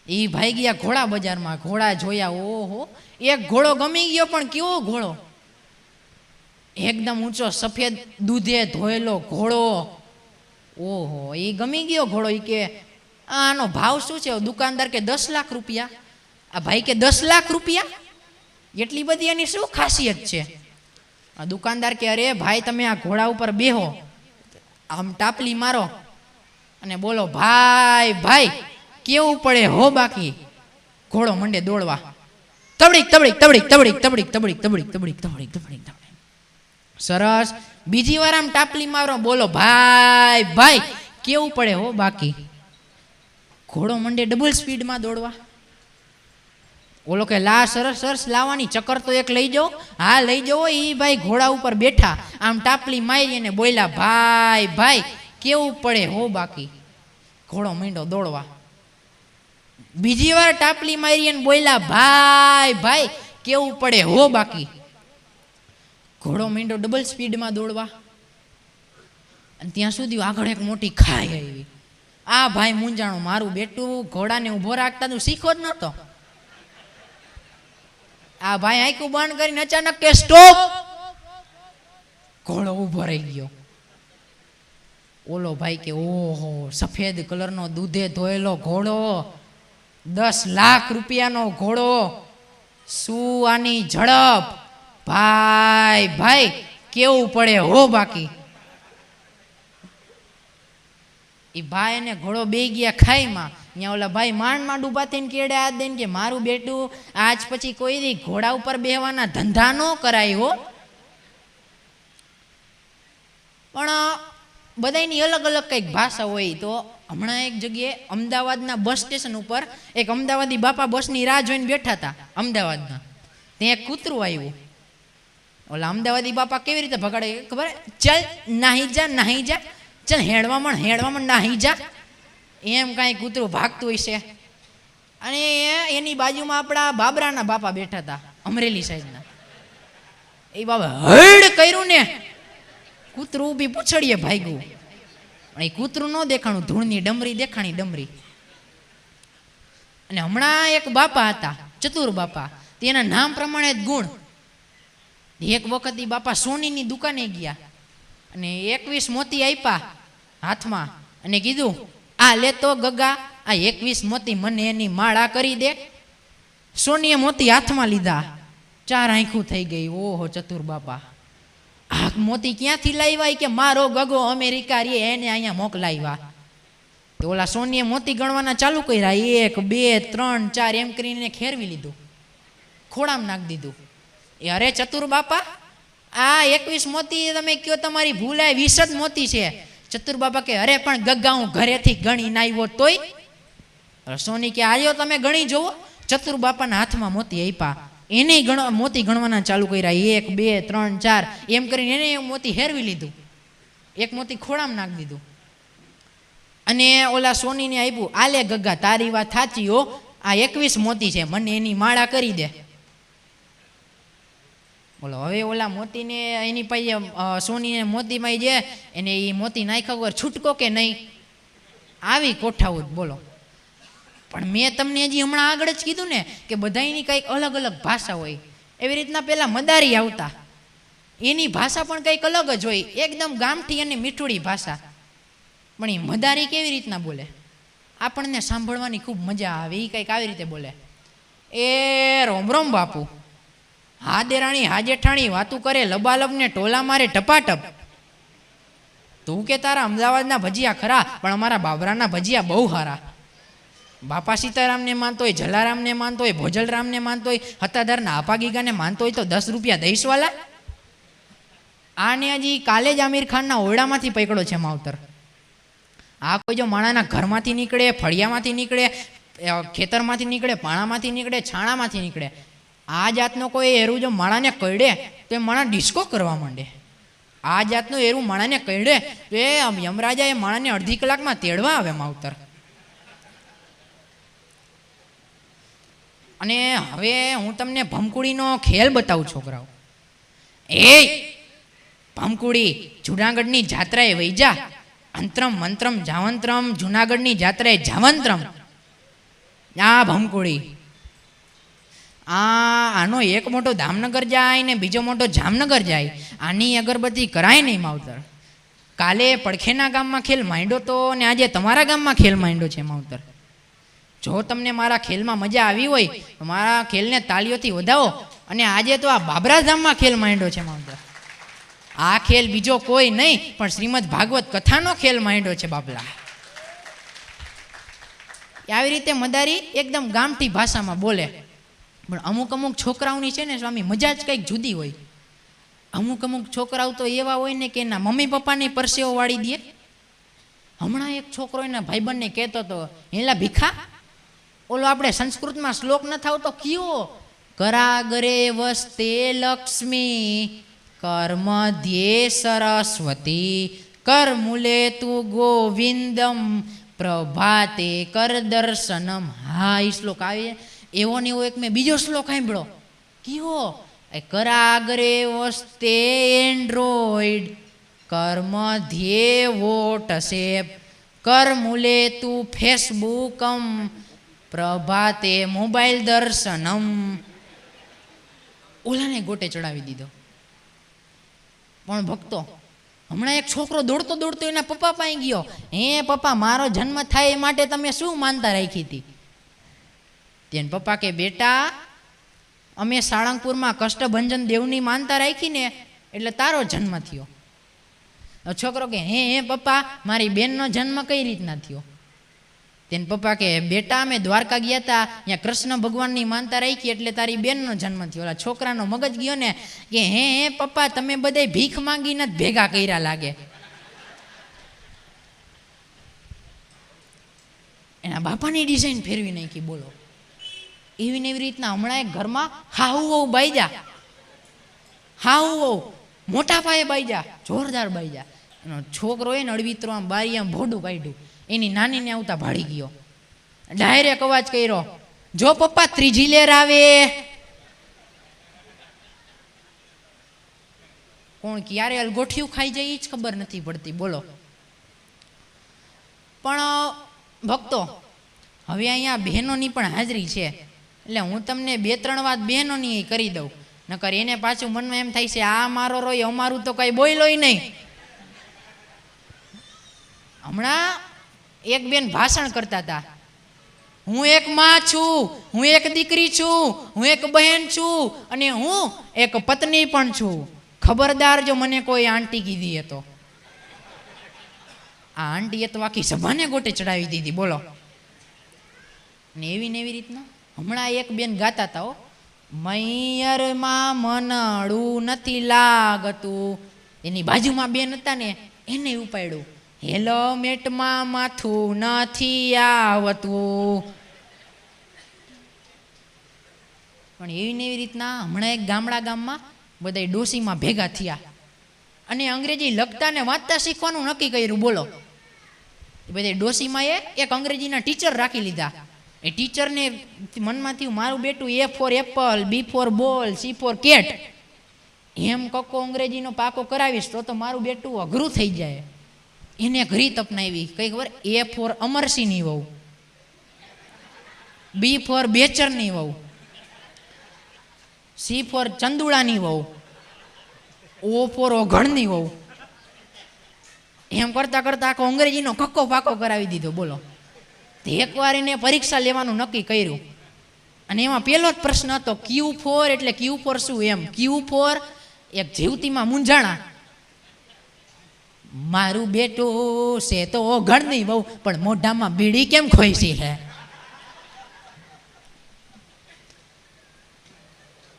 એ ભાઈ ગયા ઘોડા બજારમાં, ઘોડા જોયા. ઓહો, એક ઘોડો ગમી ગયો, પણ કેવો ઘોડો! એકદમ ઊંચો, સફેદ દૂધે ધોયેલો ઘોડો. ઓહો, એ ગમી ગયો ઘોડો. એ કે આનો ભાવ શું છે? દુકાનદાર કે 10 લાખ રૂપિયા. આ ભાઈ કે 10 લાખ રૂપિયા? એટલી બધી એની શું ખાસિયત છે? આ દુકાનદાર કે અરે ભાઈ, તમે આ ઘોડા ઉપર બેહો, આમ ટાપલી મારો અને બોલો ભાઈ ભાઈ કેવું પડે હો. બાકી ઘોડો મંડે દોડવા, તબડીક તબડીક તબડીક તબડીક તબડીક તબડીક તબડીક તબડીક તબડીક તબડીક તબડીક. સરસ. બીજી વાર આમ ટાપલી મારો, બોલો ભાઈ ભાઈ કેવું પડે હો. બાકી ઘોડો મંડે ડબલ સ્પીડમાં દોડવા. ઓલો કે લા સરસ સરસ લાવવાની, ચક્કર તો એક લઈ જાઓ. હા લઈ જાઓ. એ ભાઈ ઘોડા ઉપર બેઠા, આમ ટાપલી મારી અને બોલ્યા ભાઈ ભાઈ કેવું પડે હો. બાકી ઘોડો મંડ્યો દોડવા. બીજી વાર ટાપલી મારી અને બોલ્યા ભાઈ ભાઈ કેવું પડે હો. બાકી ઘોડો મીંડો ડબલ સ્પીડમાં દોડવા. અને ત્યાં સુધી આગળ એક મોટી ખાઈ આવી. આ ભાઈ મૂંઝાણું, મારું બેટું ઘોડાને ઊભો રાખતા તું શીખો જ નતો. આ ભાઈ આંખું બંધ કરીને અચાનક કે સ્ટોપ, ઘોડો ઊભો રહી ગયો. ઓલો ભાઈ કે ઓહો, સફેદ કલરનો દૂધે ધોયેલો ઘોડો, 10 લાખ રૂપિયાનો ઘોડો, શું આની ઝડપ, ભાઈ ભાઈ કેવું પડે હો. બાકી એ ભાઈ ને ઘોડો બે ગયા ખાઈમાં. ત્યાં ઓલા ભાઈ માંડ ઉભા થઈને કેડે હાથ દઈને કે મારું બેટું આજ પછી કોઈ દી ઘોડા ઉપર બેહવાના ધંધા ન કરાય હો. પણ બધાની અલગ અલગ કંઈક ભાષા હોય. તો હમણાં એક જગ્યાએ અમદાવાદના બસ સ્ટેશન ઉપર એક અમદાવાદી બાપા બસની રાહ જોઈને બેઠા હતા અમદાવાદના. ત્યાં એક કૂતરું આવ્યું. ઓલા અમદાવાદી બાપા કેવી રીતે ભગાડે ખબર? ચલ નાહી જા, નાહી જા, ચલ હેડવામાં નાહી જા, એમ કાંઈ કૂતરું ભાગતું હોય છે. અને એની બાજુમાં આપણા બાબરાના બાપા બેઠા હતા, અમરેલી સાઈડના. એ બાબા હડ કર્યું ને કૂતરું ઊભી પૂછડીએ ભાગ્યું. એ કૂતરું ન દેખાણું, ધૂળની ડમરી દેખાણી, ડમરી. અને હમણાં એક બાપા હતા, ચતુર બાપા, તેના નામ પ્રમાણે જ ગુણ. એક વખત એ બાપા સોનીની દુકાને ગયા અને 21 મોતી આપ્યા હાથમાં અને કીધું આ લેતો ગગા, આ 21 મોતી મને એની માળા કરી દે. સોનીએ મોતી હાથમાં લીધા, 4 આંખું થઈ ગઈ. ઓહો ચતુર બાપા, આ મોતી ક્યાંથી લાવ્યા? કે મારો ગગો અમેરિકા રે એને અહીંયા મોકલાવ્યા. તો ઓલા સોનીએ મોતી ગણવાના ચાલુ કર્યા, 1 2 3 4 એમ કરીને ખેરવી લીધું, ખોળામાં નાખી દીધું. એ અરે ચતુર બાપા, આ 21 મોતી તમે કયો તમારી ભૂલાય 20 જ મોતી છે. ચતુર બાપા કે અરે પણ ગગા હું ઘરેથી ગણી ના આવ્યો તોય. સોની કે આયો તમે ગણી જોવો. ચતુર બાપાના હાથમાં મોતી આપ્યા, એને મોતી ગણવાના ચાલુ કર્યા, 1 2 3 4 એમ કરીને એને મોતી હેરવી લીધું, એક મોતી ખોળામાં નાખી દીધું. અને ઓલા સોનીને આપ્યું, આલે ગગા તારી વાત સાચી હો, આ 21 મોતી છે, મને એની માળા કરી દે. બોલો હવે ઓલા મોતીને એની પાસે સોનીને મોતીમાં જે એને એ મોતી નાખ્યા વગર છૂટકો કે નહીં? આવી કોઠાવું જ. બોલો પણ મેં તમને હજી હમણાં આગળ જ કીધું ને કે બધાની કંઈક અલગ અલગ ભાષા હોય. એવી રીતના પેલા મદારી આવતા, એની ભાષા પણ કંઈક અલગ જ હોય, એકદમ ગામઠી અને મીઠુડી ભાષા. પણ એ મદારી કેવી રીતના બોલે આપણને સાંભળવાની ખૂબ મજા આવે. એ કંઈક આવી રીતે બોલે, એ રોમ રોમ બાપુ, હા દેરાણી હા જેઠાણી વાતું કરે લબાલબ ને ટોલા મારે ટપાટપ. તું કે તારા અમદાવાદના ભજીયા ખરા, પણ અમારા બાબરાના ભજીયા બહુ સારા. બાપા સીતારામને માનતો હોય, જલારામને માનતો હોય, ભોજલરામને માનતો હોય, હતાધારના આપાગીગાને માનતો હોય તો 10 રૂપિયા દઈશવાલા. આને હજી કાલે જ આમિર ખાનના ઓરડામાંથી પકડો છે માવતર. આ કોઈ જો માણાના ઘરમાંથી નીકળે, ફળિયામાંથી નીકળે, ખેતરમાંથી નીકળે, પાણામાંથી નીકળે, છાણામાંથી નીકળે, આ જાતનો કોઈ એરું જો માણાને કઈડે તો એ માણા ડિસ્કો કરવા માંડે. આ જાતનું એરું માણાને કઈડે તો એ યમરાજા એ માણાને અડધી કલાકમાં તેડવા આવે માવતર. અને હવે હું તમને ભમકુડીનો ખેલ બતાવું છોકરાઓ. એ ભમકુડી જુનાગઢની જાત્રાએ વહી જા, અંતરમ મંત્રમ જાવંત્રમ, જુનાગઢની જાત્રાએ જાવંત્રમ. આ ભમકુડી આનો એક મોટો ધામનગર જાય ને બીજો મોટો જામનગર જાય, આની અગરબત્તી કરાય નહીં માવતર. કાલે પડખેના ગામમાં ખેલ માંડ્યો તો ને આજે તમારા ગામમાં ખેલ માંડ્યો છે માવતર. જો તમને મારા ખેલમાં મજા આવી હોય તો મારા ખેલને તાળીઓથી વધાવો. અને આજે તો આ બાબરા ધામમાં ખેલ માંડ્યો છે માવતર. આ ખેલ બીજો કોઈ નહીં પણ શ્રીમદ ભાગવત કથાનો ખેલ માંડ્યો છે બાબલા. આવી રીતે મદારી એકદમ ગામઠી ભાષામાં બોલે. પણ અમુક અમુક છોકરાઓની છે ને સ્વામી મજા જ કંઈક જુદી હોય. અમુક અમુક છોકરાઓ તો એવા હોય ને કે એના મમ્મી પપ્પાને પરસેવો વાળી દે. હમણાં એક છોકરો એના ભાઈબંધને કહેતો હતો, હેલા ભીખા, ઓલો આપણે સંસ્કૃતમાં શ્લોક ન થાવ તો કયો, કરાગરે વસ્તે લક્ષ્મી કર્મધ્યે સરસ્વતી કરમૂલે તુ ગોવિંદમ પ્રભાતે કર દર્શનમ. હા એ શ્લોક આવે એવો ને એવો એક મેં બીજો શ્લોક સાંભળ્યો. કયો? કરાગરે વસ્તે એન્ડ્રોઈડ કર્મ ધ્યેય વોટસેપ, કર મૂલે તું ફેસબુકમ, પ્રભાતે મોબાઈલ દર્શનમ. ઓલાને ગોટે ચડાવી દીધો. પણ ભક્તો, હમણાં એક છોકરો દોડતો દોડતો એના પપ્પા પાસે ગયો. હે પપ્પા, મારો જન્મ થાય એ માટે તમે શું માનતા રાખી હતી? તેને પપ્પા કે બેટા, અમે સાળંગપુરમાં કષ્ટભંજન દેવની માનતા રાખી ને એટલે તારો જન્મ થયો. છોકરો કે હે પપ્પા, મારી બેનનો જન્મ કઈ રીતના થયો? તેને પપ્પા કે બેટા, અમે દ્વારકા ગયા હતા, ત્યાં કૃષ્ણ ભગવાનની માનતા રાખી એટલે તારી બેનનો જન્મ થયો. ઓલા છોકરાનો મગજ ગયો ને કે હે પપ્પા, તમે બધા ભીખ માંગીને જ ભેગા કર્યા લાગે. એના બાપાની ડિઝાઇન ફેરવી નાખી. બોલો, એવી ને એવી રીતના હમણાં એક ઘરમાં હાહુ વહુ બાઈજા, હાહુ વહુ મોટા પાયે બાઈજા, જોરદાર બાઈજા. એનો છોકરો એને અળવીતરો આમ બારી આમ ભોડું કાઢ્યું, એની નાનીને આવતા ભાડી ગયો. ડાયરેક્ટ અવાજ કર્યો, જો પપ્પા ત્રીજી લેર આવે. કોણ ક્યારે અલગોઠિયું ખાઈ જાય એ જ ખબર નથી પડતી. બોલો. પણ ભક્તો, હવે અહીંયા બહેનોની પણ હાજરી છે એટલે હું તમને 2-3 વાત બહેનોની કરી દઉં, નકર એને પાછું મનમાં એમ થાય છે આ મારો રોય, અમારું તો કઈ બોલ્યોય નહીં. હમણાં એક બેન ભાષણ કરતા હતા, હું એક માં છું, હું એક દીકરી છું, હું એક બહેન છું અને હું એક પત્ની પણ છું. ખબરદાર જો મને કોઈ આંટી કીધી તો. આ આંટીએ તો આખી સભાને ગોટે ચડાવી દીધી. બોલો. ને એવી રીતના હમણાં એક બેન ગાતા હતા, મૈયરમાં મનડું નથી લાગતું. એની બાજુમાં બેન હતા ને એને ઉપાડ્યું, હેલ્મેટમાં માથું નથી આવતું. પણ એવી રીતના હમણાં એક ગામમાં બધા ડોસીમાં ભેગા થયા અને અંગ્રેજી લખતા ને વાંચતા શીખવાનું નક્કી કર્યું. બોલો. એ બધા ડોસીમાં એક અંગ્રેજીના ટીચર રાખી લીધા. એ ટીચરને મનમાં થયું મારું બેટું A for apple, B for ball, C for cat, એમ કક્કો અંગ્રેજીનો પાકો કરાવીશ તો મારું બેટું અઘરું થઈ જાય. એને એક રીત અપનાવી. કઈ ખબર? A ફોર અમરસિંહની વહુ, B ફોર બેચરની વહુ, C ફોર ચંદુડાની વહુ, O ફોર ઓઘણની વહુ. એમ કરતા કરતા આખો અંગ્રેજીનો કક્કો પાકો કરાવી દીધો. બોલો. એકવાર એને પરીક્ષા લેવાનું નક્કી કર્યું અને એમાં પહેલો જ પ્રશ્ન હતો Q4 એટલે Q4 શું? એમ Q4 એક જીવતીમાં મૂંઝાણા, મારું બેટું છે તો ઓઘણની વહુ પણ મોઢામાં બીડી કેમ ખોઈસી હે?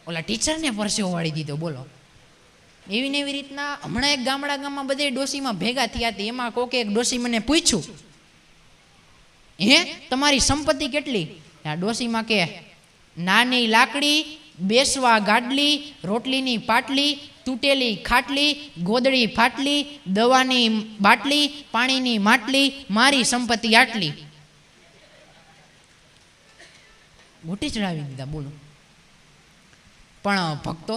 ઓલા ટીચરને પરસેવો વાળી દીધો. બોલો. એવી ને એવી રીતના હમણાં એક ગામમાં બધે ડોસીમાં ભેગા થયા હતા. એમાં કોકે એક ડોસી મને પૂછ્યું, હે તમારી સંપત્તિ કેટલી? આ ડોસીમાં કે નાની લાકડી, બેસવા ગાડલી, રોટલીની પાટલી, તૂટેલી ખાટલી, ગોદડી ફાટલી, દવાની બાટલી, પાણીની માટલી, મારી સંપત્તિ આટલી. ગોટી ચડાવી દીધા. બોલો. પણ ભક્તો,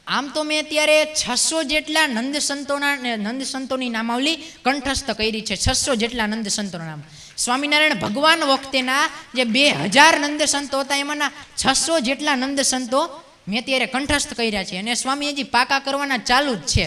આમ તો મેં અત્યારે 600 જેટલા નંદ સંતોની નામાવલી કંઠસ્થ કરી છે. 600 જેટલા નંદ સંતોના નામ. સ્વામિનારાયણ ભગવાન વખતેના જે 2000 નંદ સંતો હતા એમાંના 600 જેટલા નંદ સંતો મેં અત્યારે કંઠસ્થ કર્યા છે અને સ્વામી હજી પાકા કરવાના ચાલુ જ છે.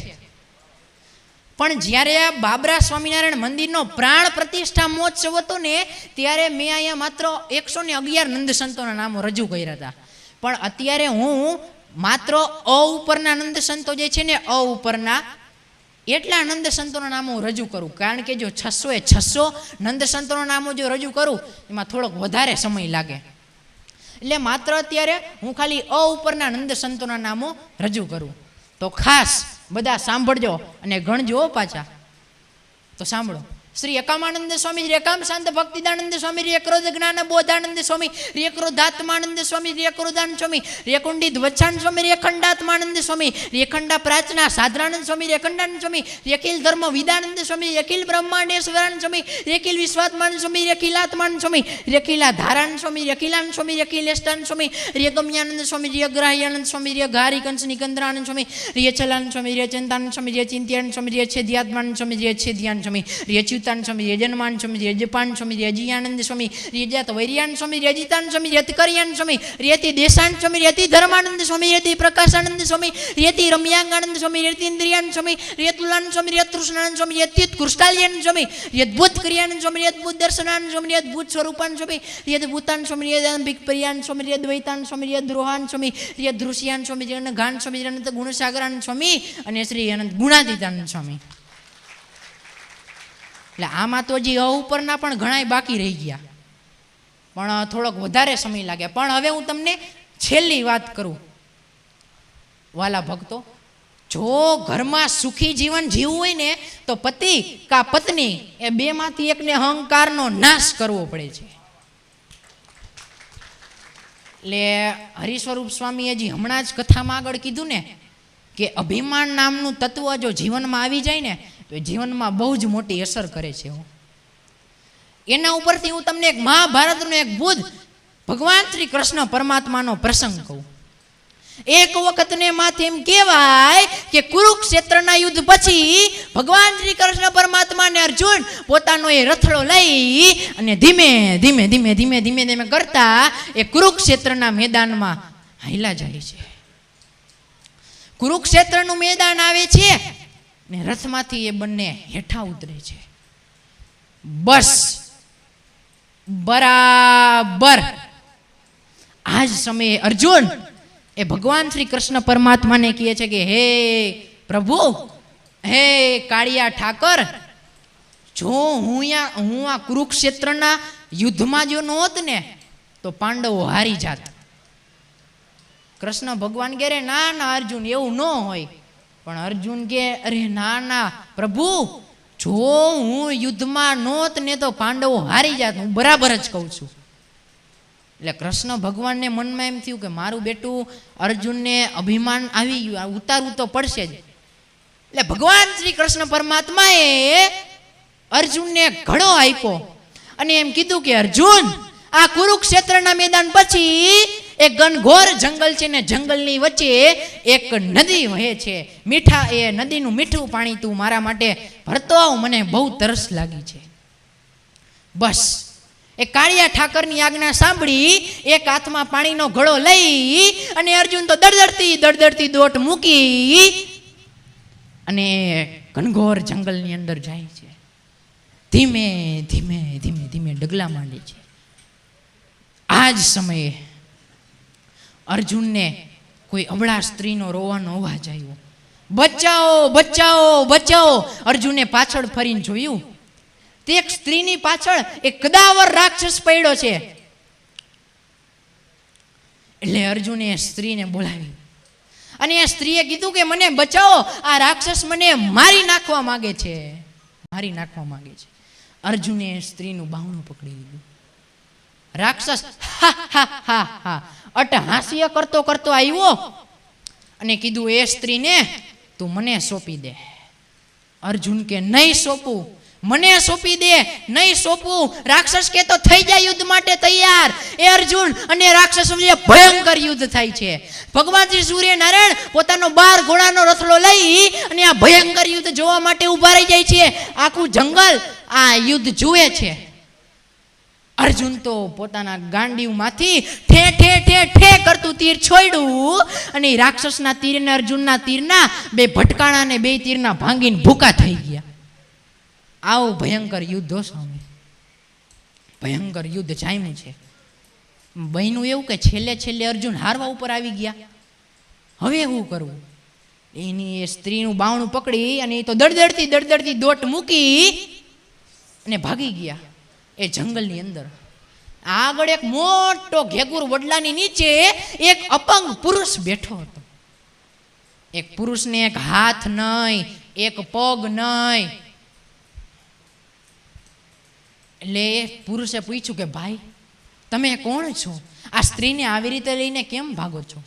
પણ જ્યારે આ બાબરા સ્વામિનારાયણ મંદિરનો પ્રાણ પ્રતિષ્ઠા મહોત્સવ હતો ને ત્યારે મેં અહીંયા માત્ર 111 નંદ સંતોના નામો રજૂ કર્યા હતા. પણ અત્યારે હું માત્ર અ ઉપરના નંદ સંતો જે છે ને, અ ઉપરના એટલા નંદ સંતોના નામો રજૂ કરું. કારણ કે જો 600 નંદ સંતોના નામો જો રજૂ કરું એમાં થોડોક વધારે સમય લાગે. એટલે માત્ર અત્યારે હું ખાલી અ ઉપરના નંદ સંતોના નામો રજૂ કરું. તો ખાસ બધા સાંભળજો અને ગણજો પાછા. તો સાંભળો. શ્રી એકામાનંદ સ્વામી, શ્રી એકામ શાંત ભક્તિદાનંદ સ્વામી, શ્રી ક્રોધ જ્ઞાન બોધાનંદ સ્વામી, શ્રી ક્રોધાત્માનંદ સ્વામી, શ્રી ક્રોધાન સ્વામી, શ્રી કુંડિત વચ્છાન સ્વામી, શ્રી અખંડાત્માનંદ સ્વામી, શ્રી અખંડા પ્રાચના સાધનાનંદ સ્વામી, શ્રી અખંડાનંદ સ્વામી, શ્રી અખિલ ધર્મ વિદાનંદ સ્વામી, શ્રી અખિલ બ્રહ્માંડેશ્વરાનંદ સ્વામી, શ્રી અખિલ વિશ્વાત્માનંદ સ્વામી, શ્રી અખિલાત્માનંદ સ્વામી, શ્રી અખિલા ધારાનંદ સ્વામી, શ્રી અખિલાનંદ સ્વામી, શ્રી અખિલેષ્ટાનંદ સ્વામી, શ્રી અગમ્યાનંદ સ્વામી, શ્રી અગ્રાહ્યાનંદ સ્વામી, શ્રી અઘારિકંસ નિકંદરાનંદ સ્વામી, શ્રી અચલાનંદ સ્વામી, શ્રી અચંતાનંદ સ્વામી, શ્રી ચિંત્યાનંદ સ્વામી, શ્રી અચ્છેદ્યાત્માનંદ સ્વામી, શ્રી અચ્છેદ્યાનંદ સ્વામી, શ્રી અચ્યુતાનંદ સ્વામી, શ્રી અજન્માન સ્વામી, શ્રી અજપાન સ્વામી, શ્રી અજીયાનંદ સ્વામી, શ્રી અજાત વૈર્યાન સ્વામી, શ્રી અજિતાન સ્વામી, શ્રી અતિકર્યાન સ્વામી, શ્રી અતિ દેશાન સ્વામી, શ્રી અતિ ધર્માનંદ સ્વામી, શ્રી અતિ પ્રકાશાનંદ સ્વામી, શ્રી અતિ રમ્યાંગાનંદ સ્વામી, શ્રી અતિ ઇન્દ્રિયાન સ્વામી, શ્રી અતુલાનંદ સ્વામી, શ્રી અતૃષ્ણાનંદ સ્વામી, શ્રી અત્યુત કૃષ્ટાલ્યાનંદ સ્વામી, શ્રી અદ્ભુત ક્રિયાનંદ સ્વામી, શ્રી અદ્ભુત દર્શનાનંદ સ્વામી, શ્રી અદ્ભુત સ્વરૂપાન સ્વામી, શ્રી અદ્ભુતાન સ્વામી, શ્રી અદંભિક પ્રિયાન સ્વામી, શ્રી અદ્વૈતાન સ્વામી, શ્રી અદ્રોહાન સ્વામી, શ્રી અદૃશ્યાન સ્વામી, શ્રી અનઘાન સ્વામી, શ્રી અનંત ગુણસાગરાનંદ સ્વામી અને શ્રી અનંત ગુણાતીતાનંદ સ્વામી. એટલે આમાં તો હજી ઉપરના પણ ઘણાય બાકી રહી ગયા, પણ થોડોક વધારે સમય લાગે. પણ હવે હું તમને છેલ્લી વાત કરું, વાલા ભક્તો, જો ઘરમાં સુખી જીવન જીવવું હોય ને તો પતિ કા પત્ની એ બેમાંથી એકને અહંકારનો નાશ કરવો પડે છે. એટલે હરિસ્વરૂપ સ્વામીએ હજી હમણાં જ કથામાં આગળ કીધું ને કે અભિમાન નામનું તત્વ જો જીવનમાં આવી જાય ને તો એ જીવનમાં બહુ જ મોટી અસર કરે છે. એના ઉપરથી હું તમને એક મહાભારતનો એક બુદ્ધ ભગવાન શ્રી કૃષ્ણ પરમાત્માનો પ્રસંગ કહું. એક વખતને માથે એમ કહેવાય કે કુરુક્ષેત્રના યુદ્ધ પછી ભગવાન શ્રી કૃષ્ણ પરમાત્મા અને અર્જુન પોતાનો એ રથડો લઈ અને ધીમે ધીમે ધીમે ધીમે ધીમે ધીમે કરતા એ કુરુક્ષેત્રના મેદાનમાં હાલ્યા જાય છે. કુરુક્ષેત્રનું મેદાન આવે છે ને રથમાંથી એ બંને હેઠા ઉતરે છે. બસ બરાબર આ જ સમયે અર્જુન એ ભગવાન શ્રી કૃષ્ણ પરમાત્માને કહે છે કે હે પ્રભુ, હે કાળિયા ઠાકર, જો હું આ કુરુક્ષેત્રના યુદ્ધમાં જો નહોત ને તો પાંડવો હારી જાત. કૃષ્ણ ભગવાન કહે ના ના અર્જુન એવું ન હોય. પણ અર્જુન કે અરે ના ના પ્રભુ, જો હું યુદ્ધમાં નહોત ને તો પાંડવો હારી જાત, હું બરાબર જ કહું છું. એટલે કૃષ્ણ ભગવાનને મનમાં એમ થયું કે મારું બેટું અર્જુનને અભિમાન આવી ગયું, ઉતારવું તો પડશે જ. એટલે ભગવાન શ્રી કૃષ્ણ પરમાત્માએ અર્જુનને ઘડો આપ્યો અને એમ કીધું કે અર્જુન, આ કુરુક્ષેત્રના મેદાન પછી એક ઘનઘોર જંગલ છે ને જંગલની વચ્ચે એક નદી વહે છે. મીઠા એ નદીનું મીઠું પાણી તું મારા માટે ભરતો આવ, મને બહુ તરસ લાગી છે. બસ એ કાળિયા ઠાકરની આજ્ઞા સાંભળી એક હાથમાં પાણીનો ઘડો લઈ અને અર્જુન તો દળદળતી દળદળતી દોટ મૂકી અને ઘનઘોર જંગલની અંદર જાય છે. ધીમે ધીમે ધીમે ધીમે ડગલા માંડે છે. આ જ સમયે અર્જુનને કોઈ અબળા સ્ત્રીનો રોવાનો અવાજ આવ્યો. બચાવો બચાવો બચાવો. અર્જુને પાછળ ફરીને જોયું, તે એક સ્ત્રીની પાછળ એક કદાવર રાક્ષસ પડ્યો છે. એટલે અર્જુને સ્ત્રીને બોલાવી અને એ સ્ત્રીએ કીધું કે મને બચાવો, આ રાક્ષસ મને મારી નાખવા માંગે છે, મારી નાખવા માંગે છે. અર્જુને સ્ત્રીનું બાવણું પકડી લીધું. રાક્ષસ હા હા હા હા અટહાસ્ય કરતો કરતો આવ્યો અને કીધું એ સ્ત્રીને તું મને સોંપી દે. અર્જુન કે નહીં સોંપું, મને સોંપી દે, નહીં સોંપું. રાક્ષસ કે તો થઈ જાય યુદ્ધ માટે તૈયાર. એ અર્જુન અને રાક્ષસ વચ્ચે ભયંકર યુદ્ધ થાય છે. ભગવાન શ્રી સૂર્યનારાયણ પોતાનો 12 ઘોડાનો રથડો લઈ અને આ ભયંકર યુદ્ધ જોવા માટે ઉભા રહી જાય છે. આખું જંગલ આ યુદ્ધ જુએ છે. અર્જુન તો પોતાના ગાંડીવમાંથી ઠે ઠે ઠે ઠે કરતું તીર છોડ્યું અને રાક્ષસના તીર અને અર્જુનના તીરના બે ભટકાણા ને બે તીરના ભાંગીને ભૂકા થઈ ગયા. આવું ભયંકર યુદ્ધો સામે ભયંકર યુદ્ધ જામ્યું છે. બહેનું એવું કે છેલ્લે છેલ્લે અર્જુન હારવા ઉપર આવી ગયા. હવે શું કરવું? એની એ સ્ત્રીનું બાવણું પકડી અને એ તો દળદળતી દોટ મૂકી અને ભાગી ગયા એ જંગલની અંદર. આગળ એક મોટો ઘેગુર વડલાની નીચે એક અપંગ પુરુષ બેઠો હતો. એક પુરુષને એક હાથ નહીં, એક પગ નહીં, એટલે એ પુરુષે પૂછ્યું કે ભાઈ તમે કોણ છો? આ સ્ત્રીને આવી રીતે લઈને કેમ ભાગો છો?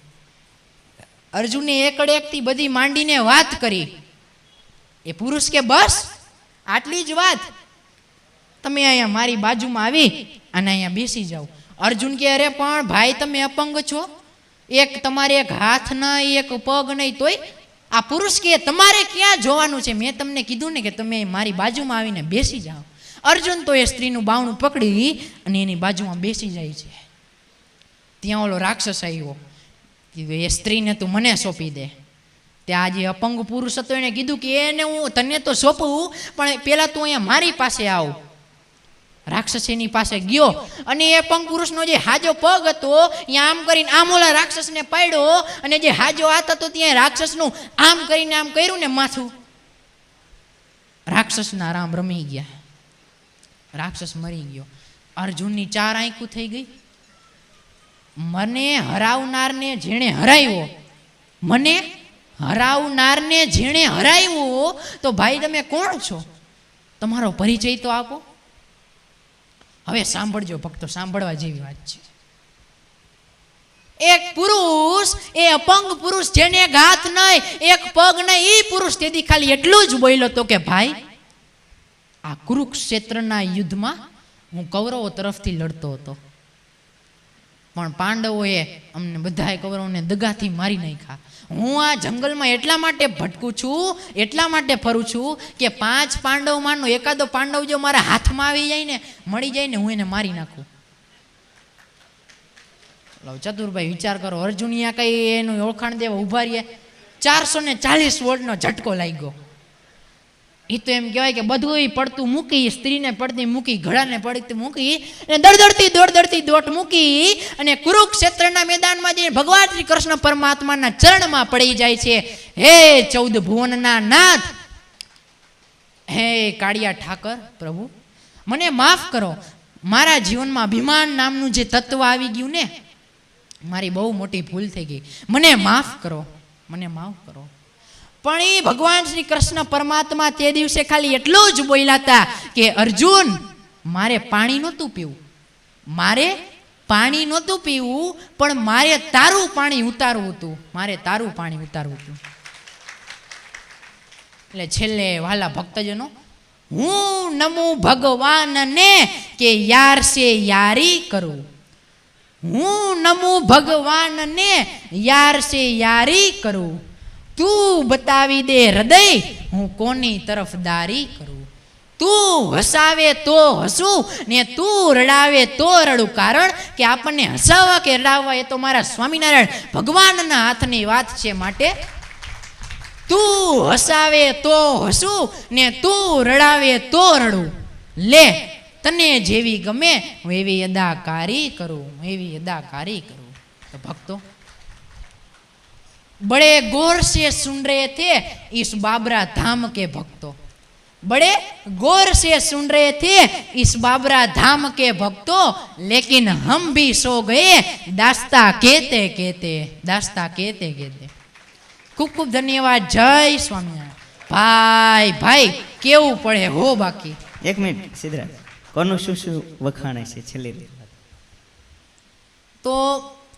અર્જુને એકડેકથી બધી માંડીને વાત કરી. એ પુરુષ કે બસ આટલી જ વાત? તમે અહીંયા મારી બાજુમાં આવી અને અહીંયા બેસી જાઓ. અર્જુન કે અરે પણ ભાઈ તમે અપંગ છો, તમારે એક હાથ નહીં એક પગ નહીં, તોય આ પુરુષ કે તમારે ક્યાં જોવાનું છે? મેં તમને કીધું ને કે તમે મારી બાજુમાં આવીને બેસી જાઓ. અર્જુન તો એ સ્ત્રીનું બાવણું પકડી અને એની બાજુમાં બેસી જાય છે. ત્યાં ઓલો રાક્ષસ આવ્યો, કીધું એ સ્ત્રીને તું મને સોંપી દે. ત્યાં જે અપંગ પુરુષ હતો એને કીધું કે એને હું તને તો સોંપું, પણ પહેલાં તું અહીંયા મારી પાસે આવ. રાક્ષસ એની પાસે ગયો અને એ અપંગ પુરુષનો જે હાજો પગ હતો ત્યાં આમ કરીને આમ ઓલા રાક્ષસને પાડ્યો, અને જે હાજો હાથ હતો ત્યાં રાક્ષસનું આમ કરીને આમ કર્યું ને માથું, રાક્ષસના રામ રમી ગયા. રાક્ષસ મરી ગયો. અર્જુનની 4 આંખું થઈ ગઈ. મને હરાવનારને જેણે હરાવ્યો, મને હરાવનારને જેણે હરાવ્યો, તો ભાઈ તમે કોણ છો? તમારો પરિચય તો આપો. હવે સાંભળજો ભક્તો, સાંભળવા જેવી વાત છે. એક પુરુષ, એ અપંગ પુરુષ જેને એક હાથ નહીં એક પગ નહીં, એ પુરુષ તેથી ખાલી એટલું જ બોલ્યો હતો કે ભાઈ આ કુરુક્ષેત્રના યુદ્ધમાં હું કૌરવો તરફથી લડતો હતો, પણ પાંડવોએ અમને બધાએ કૌરવોને દગાથી મારી નાખ્યા. હું આ જંગલમાં એટલા માટે ભટકું છું, એટલા માટે ફરું છું કે 5 પાંડવમાંનો એકાદો પાંડવ જો મારા હાથમાં આવી જાય ને, મળી જાય ને, હું એને મારી નાખું. ચતુરભાઈ વિચાર કરો, અર્જુનિયા કઈ એનું ઓળખાણ દેવા ઉભા રહીએ, 440 વોલ્ટનો ઝટકો લાગ્યો. એ તો એમ કહેવાય કે બધું પડતું મૂકી, સ્ત્રીને પડતી મૂકી, ઘડાને પડતી મૂકી, અને દોડતી દોટ મૂકી અને કુરુક્ષેત્રના મેદાનમાં જઈને ભગવાન શ્રી કૃષ્ણ પરમાત્માના ચરણમાં પડી જાય છે. હે 14 ભુવનના નાથ, હે કાળિયા ઠાકર પ્રભુ, મને માફ કરો. મારા જીવનમાં અભિમાન નામનું જે તત્વ આવી ગયું ને, મારી બહુ મોટી ભૂલ થઈ ગઈ, મને માફ કરો, મને માફ કરો. પણ એ ભગવાન શ્રી કૃષ્ણ પરમાત્મા તે દિવસે ખાલી એટલું જ બોલ્યા હતા કે અર્જુન, મારે પાણી નહોતું પીવું, મારે પાણી નહોતું પીવું, પણ મારે તારું પાણી ઉતારવું હતું, મારે તારું પાણી ઉતારવું હતું. એટલે છેલ્લે વાલા ભક્તજનો, હું નમું ભગવાનને કે યાર સે યારી કરું, હું નમું ભગવાનને યાર સે યારી કરું, તું બતાવી દે હૃદય હું કોની તરફ દારી કરું, તું હસાવે તો હસું ને તું રડાવે તો રડું. કારણ કે આપણને હસાવવા કે રડાવવા એ તો મારા સ્વામિનારાયણ ભગવાનના હાથની વાત છે. માટે તું હસાવે તો હસું ને તું રડાવે તો રડું, લે તને જેવી ગમે હું એવી અદાકારી કરું, એવી અદાકારી કરું. તો ભક્તો, बड़े गौर से सुन रहे थे इस बाबरा धाम के भक्तों, बड़े गौर से सुन रहे थे इस बाबरा धाम के भक्तों, लेकिन हम भी सो गए दास्ता कहते कहते, दास्ता कहते कहते. खूब खूब धन्यवाद. जय स्वामीनारायण. भाई भाई केवू पड़े हो बाकी. 1 मिनिट સિદ્ધરાજ, કોનું શું શું વખાણે છે છેલ્લી? તો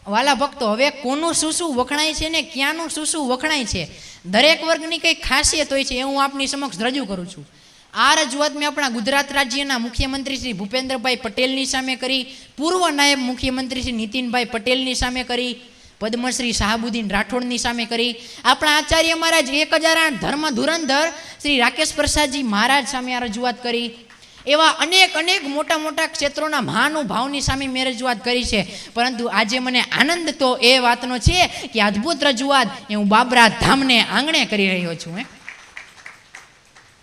વાલા ભક્તો, હવે કોનું શું શું વખણાય છે ને ક્યાંનું શું શું વખણાય છે, દરેક વર્ગની કંઈક ખાસિયત હોય છે, એ હું આપની સમક્ષ રજૂ કરું છું. આ રજૂઆત મેં આપણા ગુજરાત રાજ્યના મુખ્યમંત્રી શ્રી ભૂપેન્દ્રભાઈ પટેલની સામે કરી, પૂર્વ નાયબ મુખ્યમંત્રી શ્રી નીતિનભાઈ પટેલની સામે કરી, પદ્મશ્રી શાહબુદ્દીન રાઠોડની સામે કરી, આપણા આચાર્ય મહારાજ 1008 ધર્મ ધુરંધર શ્રી રાકેશ પ્રસાદજી મહારાજ સામે આ રજૂઆત કરી. એવા અનેક મોટા મોટા ક્ષેત્રોના મહાનુભાવની સામે મેં રજૂઆત કરી છે. પરંતુ આજે મને આનંદ તો એ વાતનો છે કે અદ્ભુત રજૂઆત એ હું બાબરા ધામને આંગણે કરી રહ્યો છું.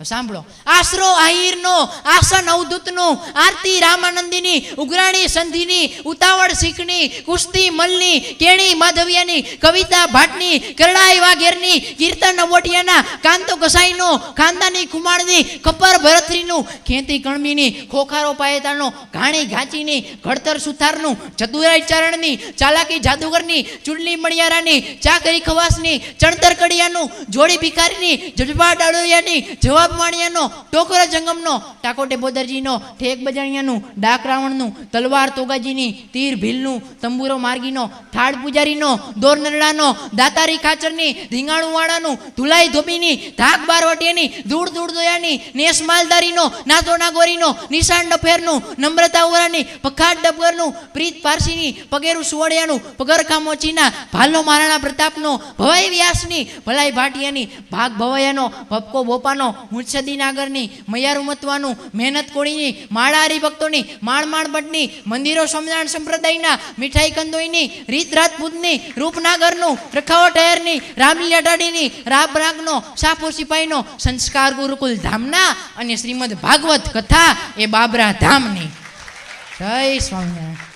સાંભળો, આશરો આહિરનો, આસન અવધૂતનું, આરતી રામાનંદીની, ઉઘરાણી સંધિની, ઉતાવળ શીખની, કુસ્તી મલની, કેણી માધવિયાની, કવિતા ભાટની, કરડાઈ વાઘેરની, કીર્તન નવોટિયાના, કાંતો કસાઈનો, ખાનદાની કુમારની, કપર ભરતરીનું, ખેતી કણબીની, ખોખારો પાયેતાનો, ઘાણી ઘાંચીની, ઘડતર સુથારનું, ચતુરાઈ ચારણની, ચાલાકી જાદુગરની, ચૂડલી મણિયારાની, ચાકરી ખવાસની, ચણતર કડિયાનું, જોડી ભિખારીની, જજબા ડાળોયાની, જવાબ વાણિયાનો, ટોકરા જંગમનો, ટાકોટે બોદરજીનો, ઠેક બજાણિયાનું, ડાક રાવણનું, તલવાર તોગાજીની, તીર ભીલનું, તંબુરો માર્ગીનો, થાળ પૂજારીનો, દોર નરડાનો, દાતારી ખાચરની, ધીંગાણું વાળાનું, ધુલાઈ ધોબીની, ધાક બારવટિયાની, ધૂળ ધૂળ દોયાની, નેસ માલધારીનો, નાતો નાગોરીનો, નિશાન ડફેરનું, નમ્રતા ઉરાની, પખાટ ડબગરનું, પ્રીત પારસીની, પગેરું સુવડિયાનું, પગરખા મોચીના, ભાલો મહારાણા પ્રતાપનો, ભવાઈ વ્યાસની, ભલાઈ ભાટિયાની, ભાગ ભવૈયાનો, ભપકો બોપાનો, મુર્શદી નાગરની, મૈયારું મતવાનું, મહેનત કોળીની, માળા હરિભક્તોની, માણ માણ ભટ્ટની, મંદિરો સ્વામિનારાયણ સંપ્રદાયના, મીઠાઈ કંદોઈની, રીત રાજપૂતની, રૂપનાગરનું, રખાવો ઠહેરની, રામલીલા ટાડીની, રાબ રાગનો, શાહપુર સિપાહીનો, સંસ્કાર ગુરુકુલ ધામના અને શ્રીમદ ભાગવત કથા એ બાબરા ધામની. જય સ્વામિનારાયણ.